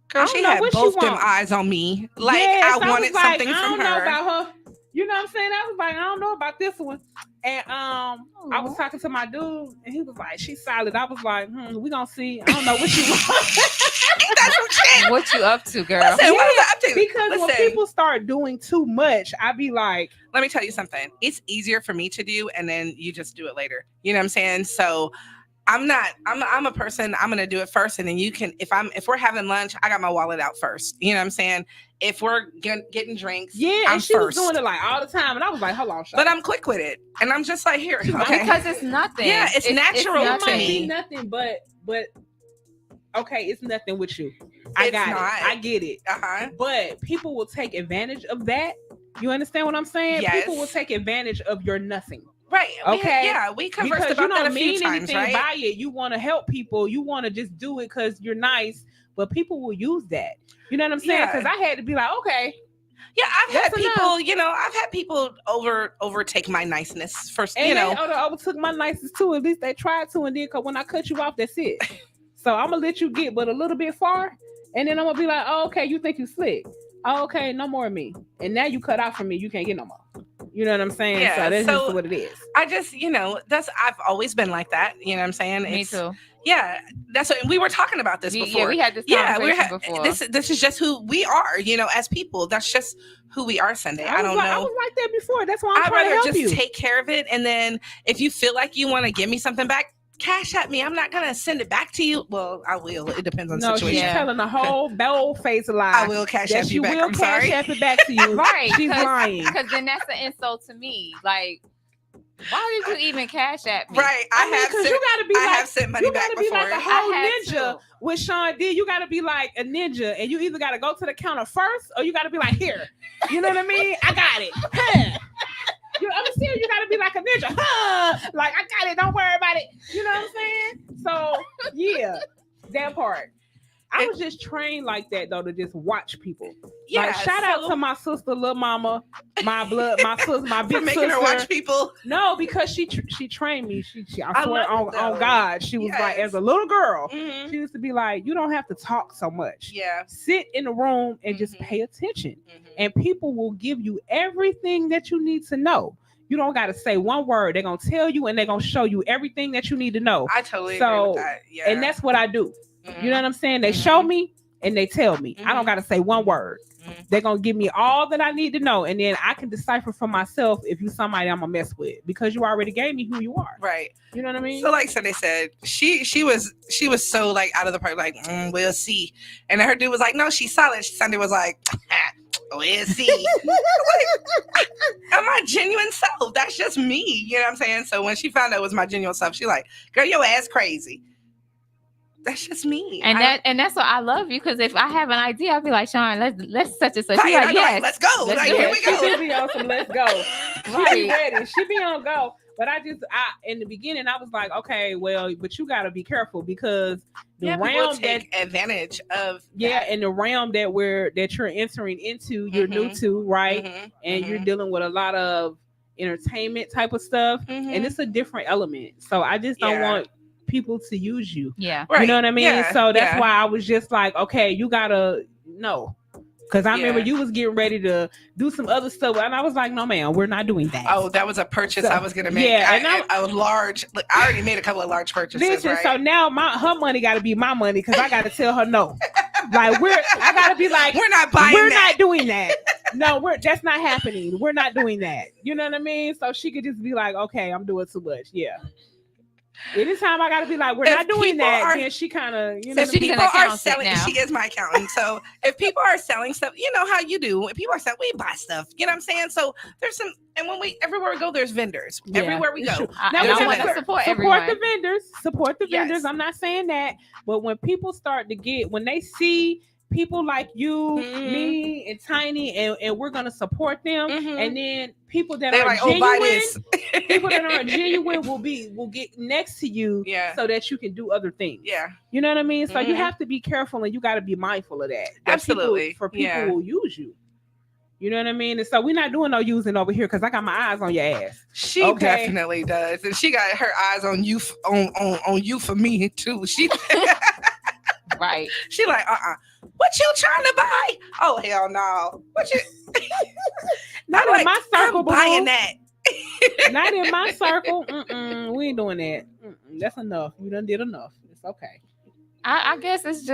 Girl, she had both them eyes on me. Like yes, I wanted was like, something I from don't know her. about her. You know what I'm saying? I was like, I don't know about this one. And I was talking to my dude, and he was like, she's solid. I was like, we gonna see. I don't know what she wants. That's some shit. What you up to, girl? Listen, what was I up to? Because when Listen. people start doing too much, I be like, Let me tell you something. It's easier for me to do, and then you just do it later. You know what I'm saying? So I'm a person, I'm gonna do it first, and then you can, if we're having lunch, I got my wallet out first. You know what I'm saying? If we're getting drinks, yeah, I'm and she first. was doing it like all the time, and I was like, hold on, But I'm quick with it, and I'm just like, here, okay. Because it's nothing. Yeah, it's natural it to might be me. nothing, but okay, it's nothing with you. I got not. it. I get it. Uh-huh. But people will take advantage of that. You understand what I'm saying? Yes. People will take advantage of your nothing. Right. Okay. We conversed because about you don't that a few mean times, anything right? by it. You want to help people. You want to just do it because you're nice. But people will use that. You know what I'm saying? Yeah. Because I had to be like, okay. Yeah, I've had That's people, enough. I've had people overtake my niceness first, And they overtook my niceness too. At least they tried to, and then because when I cut you off, that's it. So I'm gonna let you get but a little bit far, and then I'm gonna be like, oh, okay, you think you slick. Oh, okay, no more of me. And now you cut out from me, you can't get no more. You know what I'm saying? Yeah, so that's so just what it is. I just, I've always been like that. You know what I'm saying? Me too. Yeah, that's what we were talking about this before. Yeah, we had this conversation before. This is just who we are, as people. That's just who we are, Sunday. I don't know. I was like that before. That's why I'm I'd trying to rather help just you. take care of it, and then if you feel like you want to give me something back, cash at me. I'm not gonna send it back to you. Well, I will. It depends on the No, situation. she's telling a whole bold face lie. I will cash yes, app you back. will I'm cash sorry. app it back to you. Right. She's lying. Because then that's an insult to me. Like, why did you even cash at me? Right. I mean, because you gotta be have sent money back you gotta be before. like a whole I had ninja to. with Sean D. You gotta be like a ninja, and you either gotta go to the counter first, or you gotta be like, here. You know what I mean? I got it. Huh. You understand? You gotta be like a ninja. Huh. Like, I got it. Don't worry about it. You know what I'm saying? So yeah, that part. I was just trained like that though, to just watch people. Yeah, Like, shout out to my sister, little mama, my sister, my big for making sister. her watch people. No, because she trained me. She I I swear love it, on though. God, she was like, Yes. as a little girl, Mhm. she used to be like, you don't have to talk so much. Yeah. Sit in the room and just pay attention, and people will give you everything that you need to know. You don't got to say one word. They're gonna tell you, and they're gonna show you everything that you need to know. I totally agree with that. Yeah. And that's what I do. You know what I'm saying? They show me and they tell me. I don't got to say one word. They're going to give me all that I need to know. And then I can decipher for myself if you somebody I'm going to mess with, because you already gave me who you are. Right. You know what I mean? So like Sunday said, she was so like out of the park, like, we'll see. And her dude was like, no, she's solid. Sunday was like, we'll see. I'm my genuine self. That's just me. You know what I'm saying? So when she found out it was my genuine self, she like, girl, your ass crazy. That's just me. And that's what I love you, because if I have an idea, I'll be like, Sean, let's such and such. Right, You're like, I'd be like, yes, let's go. let's Like, do here it. we go. She be on some let's go. She be ready. She be on go. But I in the beginning, I was like, okay, well, but you got to be careful, because the realm take advantage of and the realm that you're entering into, you're new to, right? And you're dealing with a lot of entertainment type of stuff, and it's a different element. So I just don't want people to use you. Yeah. You know what I mean? Yeah. So that's why I was just like, okay, you gotta know. Because I remember you was getting ready to do some other stuff, and I was like, "No, ma'am, we're not doing that." Oh, that was a purchase I was gonna make. Yeah, and a large. I already made a couple of large purchases. Listen, right? so now her money got to be my money because I got to tell her no. Like I got to be like, we're not buying. We're that. not doing that. No, that's not happening. We're not doing that. You know what I mean? So she could just be like, "Okay, I'm doing too much." Yeah. Anytime I gotta be like, we're not doing that, then she kind of, you know, so people are selling. She is my accountant. So if people are selling stuff, you know how you do. When people are selling, we buy stuff. You know what I'm saying? So there's some, and everywhere we go, there's vendors. Everywhere we go, now we want to support the vendors. Support the vendors. I'm not saying that, but when people start to when they see people like you, me, and Tiny, and we're gonna support them, and then people that are genuine, people that aren't genuine will get next to you, so that you can do other things. Yeah, you know what I mean. So you have to be careful, and you got to be mindful of that. Absolutely, people will use you. You know what I mean? And so we're not doing no using over here because I got my eyes on your ass. She definitely does, and she got her eyes on you on you for me too. She right. She like what you trying to buy? Oh hell no! What you? Not in my circle. I'm buying that. Not in my circle. We ain't doing that. That's enough. You done did enough. It's okay. I guess it's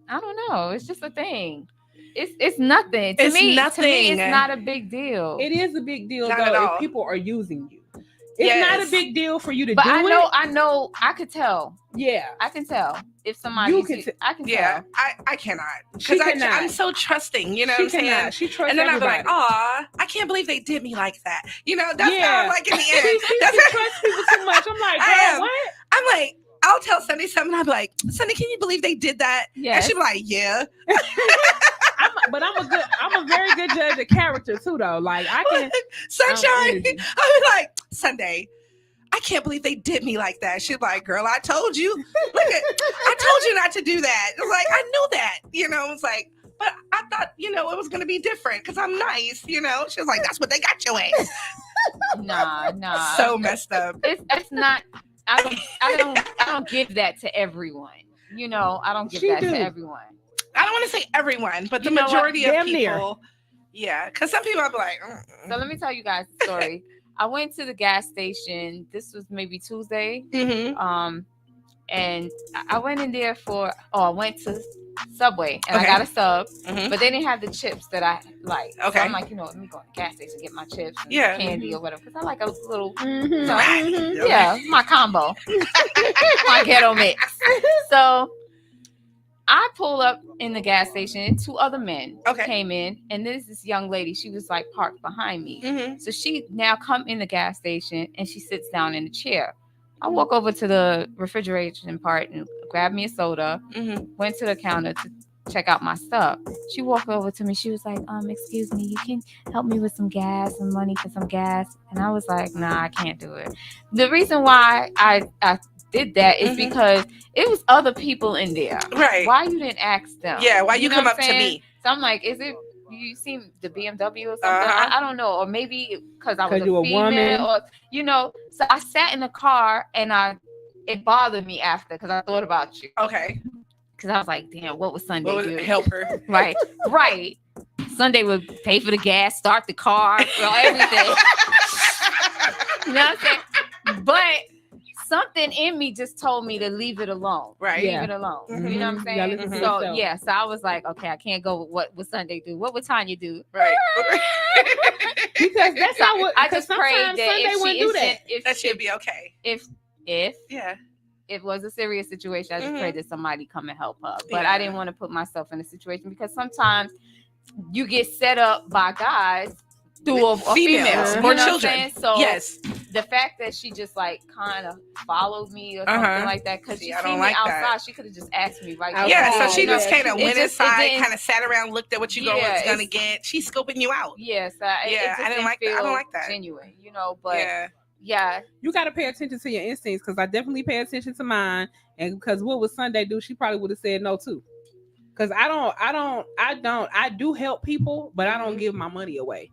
I don't know. It's just a thing. It's nothing. To me, it's not a big deal. It is a big deal Not though at all. if people are using you. It's not a big deal for you to do it. I know. I could tell. Yeah, I can tell if somebody. I can tell. I cannot because I'm so trusting. You know what I'm saying? She trusts and then everybody. I'll be like, "Aw, I can't believe they did me like that." You know, that's how I'm like in the end. She trusts people too much. I'm like, girl, what? I'm like, I'll tell Sunday something. I'll be like, Sunday, can you believe they did that? Yeah. And she'll be like, yeah. I'm a very good judge of character too, though. Like I can Sunshine. I'll be like, Sunday, I can't believe they did me like that. She's like, girl, I told you. I told you not to do that. It was like, I knew that. You know, it's like, but I thought, you know, it was gonna be different because I'm nice, you know. She was like, that's what they got your ass. Nah. So messed up. It's not. I don't give that to everyone. You know, I don't give that to everyone. I don't want to say everyone, but the majority of people. Yeah, because some people are like. So let me tell you guys a story. I went to the gas station. This was maybe Tuesday. And I went in there I went to Subway and I got a sub, but they didn't have the chips that I like. Okay. So I'm like, let me go to the gas station and get my chips and candy or whatever. Because I like a little, my combo, my ghetto mix. So I pull up in the gas station and two other men came in, and this young lady, she was like parked behind me. So she now come in the gas station and she sits down in the chair. I walk over to the refrigeration part and grab me a soda, went to the counter to check out my stuff. She walked over to me. She was like, excuse me, you can help me with some gas, some money for some gas. And I was like, nah, I can't do it. The reason why I did that is because it was other people in there. Right. Why you didn't ask them? Yeah, why you come up to me? So I'm like, is it you seen the BMW or something? I don't know. Or maybe because I was a female woman. or, so I sat in the car and it bothered me after because I thought about you. Okay. Because I was like, damn, what would Sunday do? Help her. Right. Sunday would pay for the gas, start the car, everything. You know what I'm saying? But something in me just told me to leave it alone. Right. Leave it alone. You know what I'm saying? So I was like, okay, I can't go with what would Sunday do? What would Tanya do? Right. Because that's how I just prayed that Sunday wouldn't do that. That should be okay. If it was a serious situation, I just prayed that somebody come and help her. But I didn't want to put myself in a situation because sometimes you get set up by guys through a female or children. So the fact that she just like kind of followed me or something like that because she seen me outside, she could have just asked me right. So she just kind of went inside, kind of sat around, looked at what you was gonna get. She's scoping you out. Yes, I didn't like that. I don't like that. Genuine, but you got to pay attention to your instincts because I definitely pay attention to mine, and because what would Sunday do? She probably would have said no too. Because I do help people, but I don't give my money away.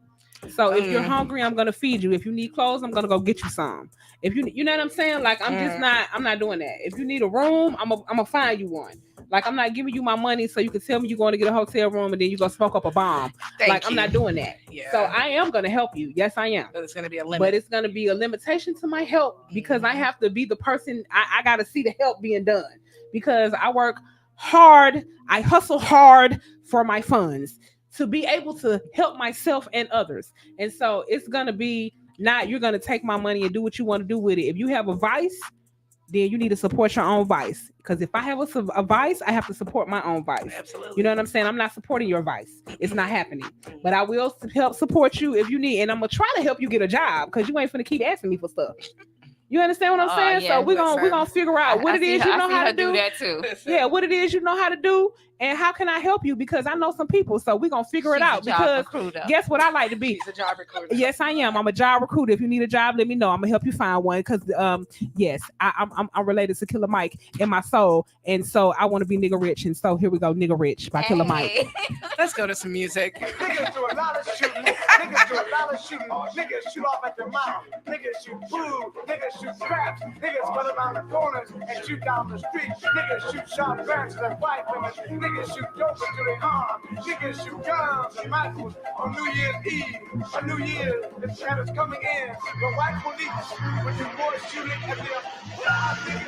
So if you're hungry, I'm gonna feed you. If you need clothes, I'm gonna go get you some. If you know what I'm saying? Like I'm not doing that. If you need a room, I'm gonna find you one. Like I'm not giving you my money so you can tell me you're going to get a hotel room and then you're gonna smoke up a bomb. I'm not doing that. Yeah. So I am gonna help you. Yes, I am. But it's gonna be a limit. But it's gonna be a limitation to my help because I have to be the person. I gotta see the help being done because I work hard. I hustle hard for my funds to be able to help myself and others. And so it's gonna be not you're gonna take my money and do what you want to do with it. If you have a vice, then you need to support your own vice. Because if I have a vice, I have to support my own vice. Absolutely. You know what I'm saying? I'm not supporting your vice. It's not happening. But I will help support you if you need. And I'm going to try to help you get a job because you ain't finna keep asking me for stuff. You understand what I'm saying? Yeah, so we're gonna figure out what it is you know how to do. That too. Yeah, what it is you know how to do, and how can I help you? Because I know some people, so we're gonna figure it out. Because guess what I like to be? She's a job recruiter. Yes, I am. I'm a job recruiter. If you need a job, let me know. I'm gonna help you find one. Because yes, I'm related to Killer Mike in my soul, and so I want to be nigga rich. And so here we go, nigga rich by Killer Mike. Let's go to some music. Niggas do a lot of shooting. Niggas do a lot of shooting. Niggas shoot off at the mouth. Niggas shoot food. Niggas shoot scraps. Niggas run around the corners and shoot down the street. Niggas shoot sharp branches and white women. Niggas shoot dope into their arms. Niggas shoot guns and rifles on New Year's Eve. On New Year's, that is coming in. The white police with the boys shooting at their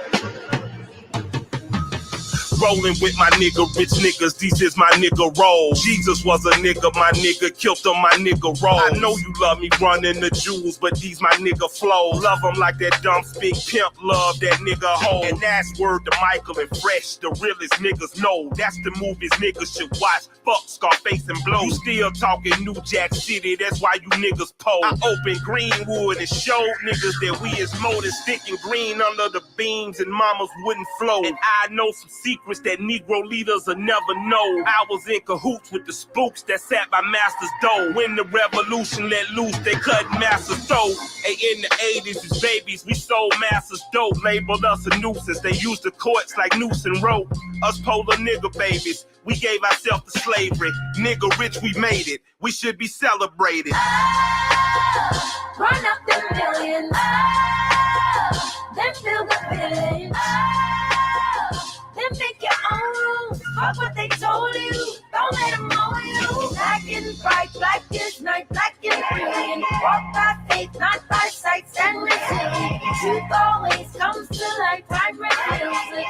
Rolling with my nigga, rich niggas, these is my nigga roll. Jesus was a nigga, my nigga killed him, my nigga roll. I know you love me running the jewels, but these my nigga flow. Love him like that dumb speak pimp, love that nigga hoe. And that's word to Michael and Fresh, the realest niggas know. That's the movies niggas should watch, fuck Scarface and Blow. You still talking New Jack City, that's why you niggas pose. I opened Greenwood and showed niggas that we is more than sticking green under the beams and mama's wooden flow. And I know some secrets that Negro leaders will never know. I was in cahoots with the spooks that sat by master's door. When the revolution let loose, they cut master's throat. Hey, in the 80s, as babies, we sold master's dope. Labeled us a nuisance. They used the courts like noose and rope. Us polar nigga babies, we gave ourselves to slavery. Nigga rich, we made it. We should be celebrated. Run up the million. Then feel the feeling. Then make your own. Fuck what they told you. Don't let them know you. Black and bright, black is night, black and brilliant. Walk by faith, not by sight, and resilient. Truth always comes to light. Time reveals it.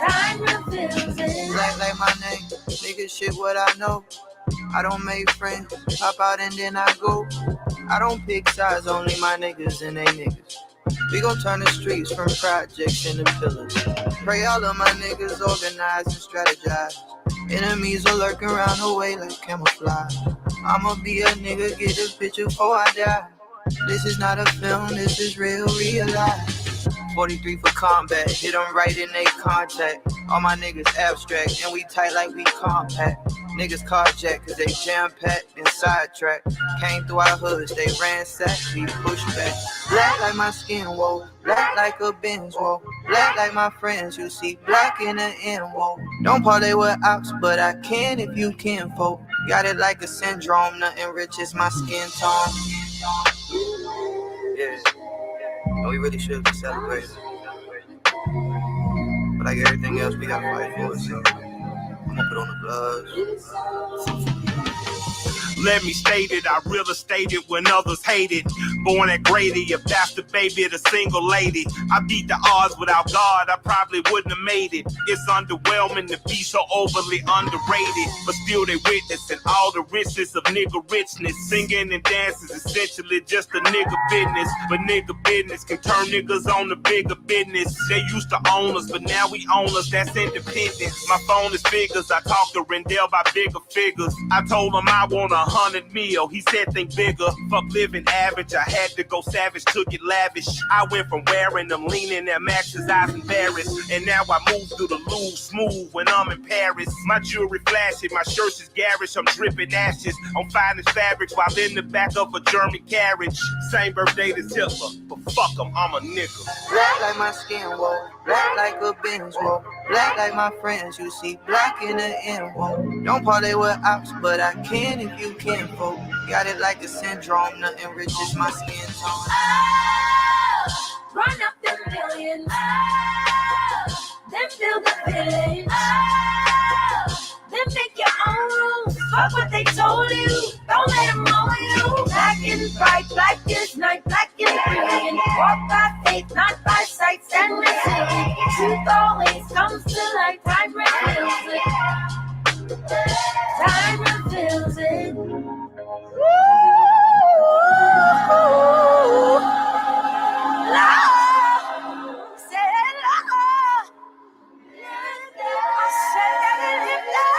Time reveals it. Black like my name. Nigga shit what I know. I don't make friends. Pop out and then I go. I don't pick sides, only my niggas and they niggas. We gon' turn the streets from projects into pillars. Pray all of my niggas organize and strategize. Enemies are lurking around the way like camouflage. I'ma be a nigga, get a picture before I die. This is not a film, this is real life. 43 for combat, hit them right in they contact. All my niggas abstract, and we tight like we compact. Niggas carjack, cause they jam-packed and sidetracked. Came through our hoods, they ransacked, we push back. Black like my skin, whoa. Black like a Benz, whoa. Black like my friends, you see black in the end, whoa. Don't parlay with ops, but I can if you can, folk. Got it like a syndrome, nothing rich is my skin tone. Yeah. No, we really should be celebrating. But like everything else, we gotta fight for it. So I'm gonna put on the gloves. Let me state it, I real estated when others hate it. Born at Grady, if that's the baby of the single lady. I beat the odds without God, I probably wouldn't have made it. It's underwhelming to be so overly underrated. But still they witnessing all the riches of nigga richness. Singing and dancing is essentially just a nigga business. But nigga business can turn niggas on to bigger business. They used to own us, but now we own us, that's independence. My phone is figures, I talk to Rendell about bigger figures. I told him I want 100 mil, he said think bigger. Fuck living average, I had to go savage, took it lavish. I went from wearing them, leaning at Max's eyes embarrassed. And now I move through the Louvre smooth when I'm in Paris. My jewelry flashing, my shirts is garish, I'm dripping ashes on finest fabrics while in the back of a German carriage. Same birthday as Hitler, but fuck him, I'm a nigga. Black like my skin, whoa. Black like a Benz, whoa. Black like my friends, you see black in the end, whoa. Don't parlay with ops, but I can if you kinfolk. Got it like a syndrome, nothing rich is my skin tone. Run up them millions. Then feel the feeling. Then make your own rules. Fuck what they told you. Don't let them mold you. Black and bright, black is night, black and brilliant. Walk by faith, not by sight, stand resilient. Truth always comes to light. Time reveals it. Time reveals it. Woo! Love, said love. I said that it lived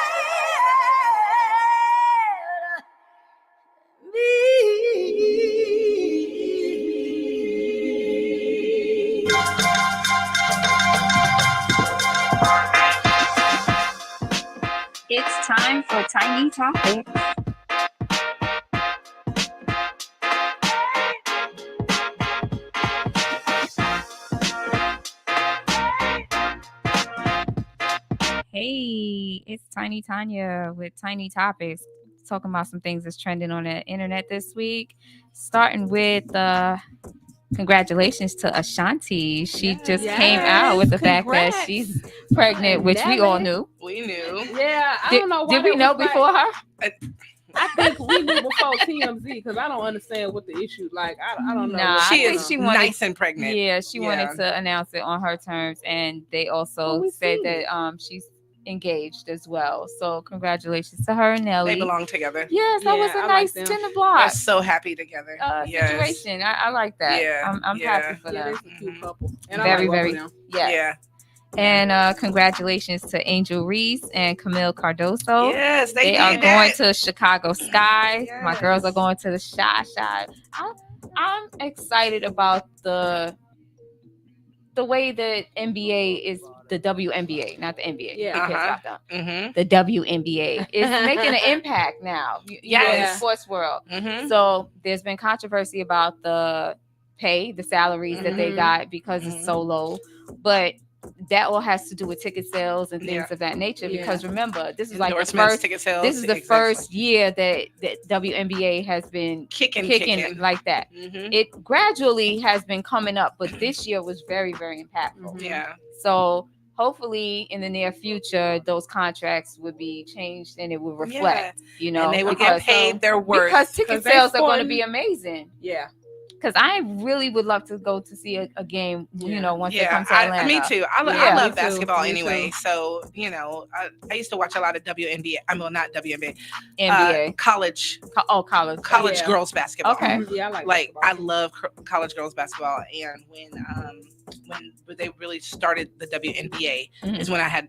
It's time for Tiny Topics. Hey, it's Tiny Tanya with Tiny Topics, talking about some things that's trending on the internet this week. Starting with congratulations to Ashanti. She just came out with the fact that she's pregnant, which we all knew. We knew. Yeah, I don't know why. Did we know before her? I think we knew before TMZ because I don't understand what the issue. Like I don't know. Nah, She I think is wanted, nice and pregnant. Yeah, she wanted to announce it on her terms, and they also said that she's engaged as well. So congratulations to her and Nelly. They belong together. Yes, that was a nice like 10 block. They're so happy together. Situation. I like that. Yeah, I'm happy for them. It's a cute couple. And Very, I like very. them. Yes. Yeah. And congratulations to Angel Reese and Camille Cardoso. Yes, they are did going that. to Chicago Sky. Yes. My girls are going to the Shy. I'm excited about the way that NBA is the WNBA, not the NBA. Yeah, the WNBA is making an impact now. In the sports world. So there's been controversy about the pay, the salaries that they got because it's so low, but that all has to do with ticket sales and things of that nature. Because remember, this is like the first ticket sales. This is the first year that WNBA has been kicking like that. It gradually has been coming up, but this year was very, very impactful. Yeah. So hopefully in the near future, those contracts would be changed and it would reflect, and they would get paid their worth. Because ticket sales are going to be amazing. Yeah. Because I really would love to go to see a game, once they come to Atlanta. Me too. I love basketball Me anyway. too. So, I used to watch a lot of WNBA. Not WNBA. NBA. College. College girls basketball. Okay. Yeah, I like I love college girls basketball. And when they really started the WNBA is when I had,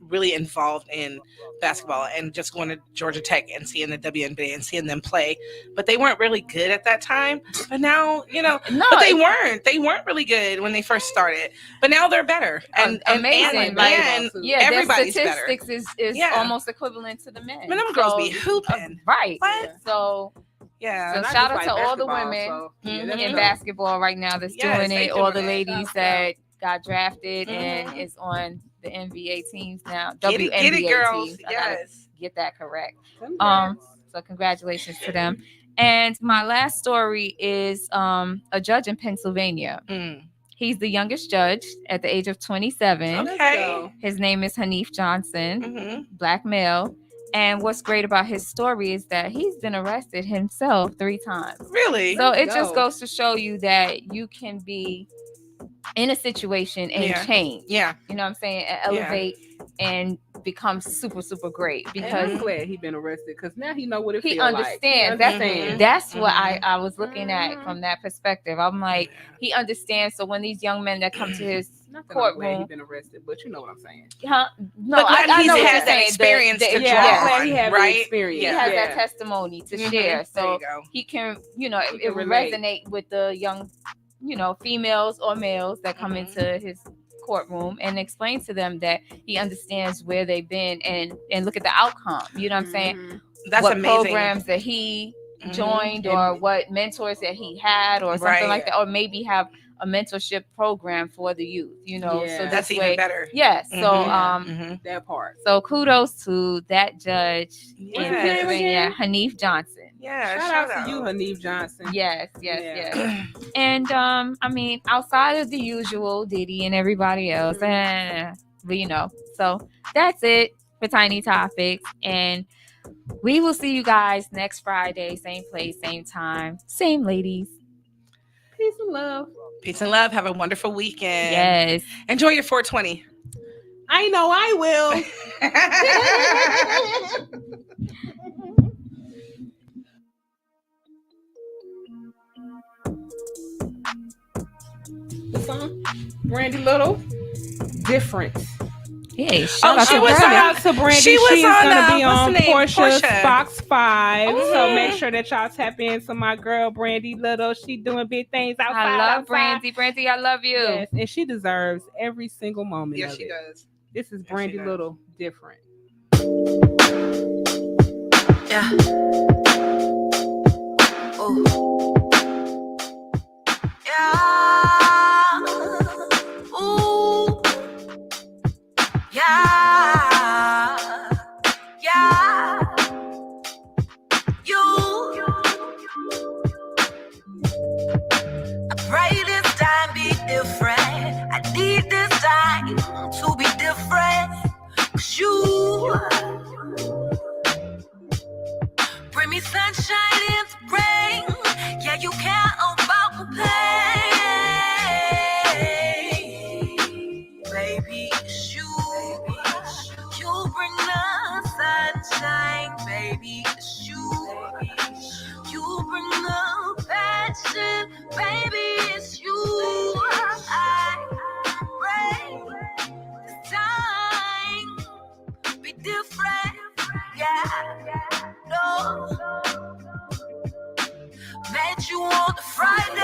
really involved in basketball and just going to Georgia Tech and seeing the WNBA and seeing them play. But they weren't really good at that time. But now, but they weren't really good when they first started. But now they're better. And amazing. And everybody's their better. statistics is almost equivalent to the men. I mean, them girls be hooping. Right. What? So yeah. So shout out to all the women in basketball right now that's doing it. All the ladies that got drafted and is on the NBA teams now. Get it, girls. Teams. Yes. Get that correct. So congratulations to them. And my last story is a judge in Pennsylvania. He's the youngest judge at the age of 27. Okay. His name is Hanif Johnson, black male. And what's great about his story is that he's been arrested himself 3 times. Really? So it just goes to show you that you can be in a situation and change. Yeah. You know what I'm saying? And elevate and become super, super great. Because I'm glad he been arrested because now he know what it he feels understands. like. That's what I was looking at from that perspective. I'm like, he understands. So when these young men that come to his courtroom, he been arrested, but you know what I'm saying. Huh? No, but I know he what has you're that saying. experience to draw glad he on, has the right? experience. He has that testimony to share, so he can, it will resonate with the young, females or males that come into his courtroom and explain to them that he understands where they've been and look at the outcome. You know what I'm saying? That's what amazing. Programs that he joined or what mentors that he had or something like that, or maybe have a mentorship program for the youth, so that's even better. Yes. So that part. So kudos to that judge in Pennsylvania, Hanif Johnson. Yeah, shout out to you, Hanif Johnson. Yes. And I mean, outside of the usual Diddy and everybody else, so that's it for Tiny Topics, and we will see you guys next Friday, same place, same time, same ladies. Peace and love. Peace and love. Have a wonderful weekend. Yes. Enjoy your 420. I know I will. The song, Brandy Little, Different. Hey, shout out to Brandy. She's gonna be on Portia's Fox 5. So make sure that y'all tap into my girl Brandy Little. She doing big things outside. I love Brandy. Brandy, I love you. Yes, and she deserves every single moment. Yes, she does. This is Brandy Little, Different. Yeah. Oh. Yeah. You bring me sunshine in the rain. Yeah, you care about my pain. Baby, it's you. You bring the sunshine. Baby, it's you. You bring the passion. Baby, it's you. I pray this time be different, yeah, no. Met you on the Friday.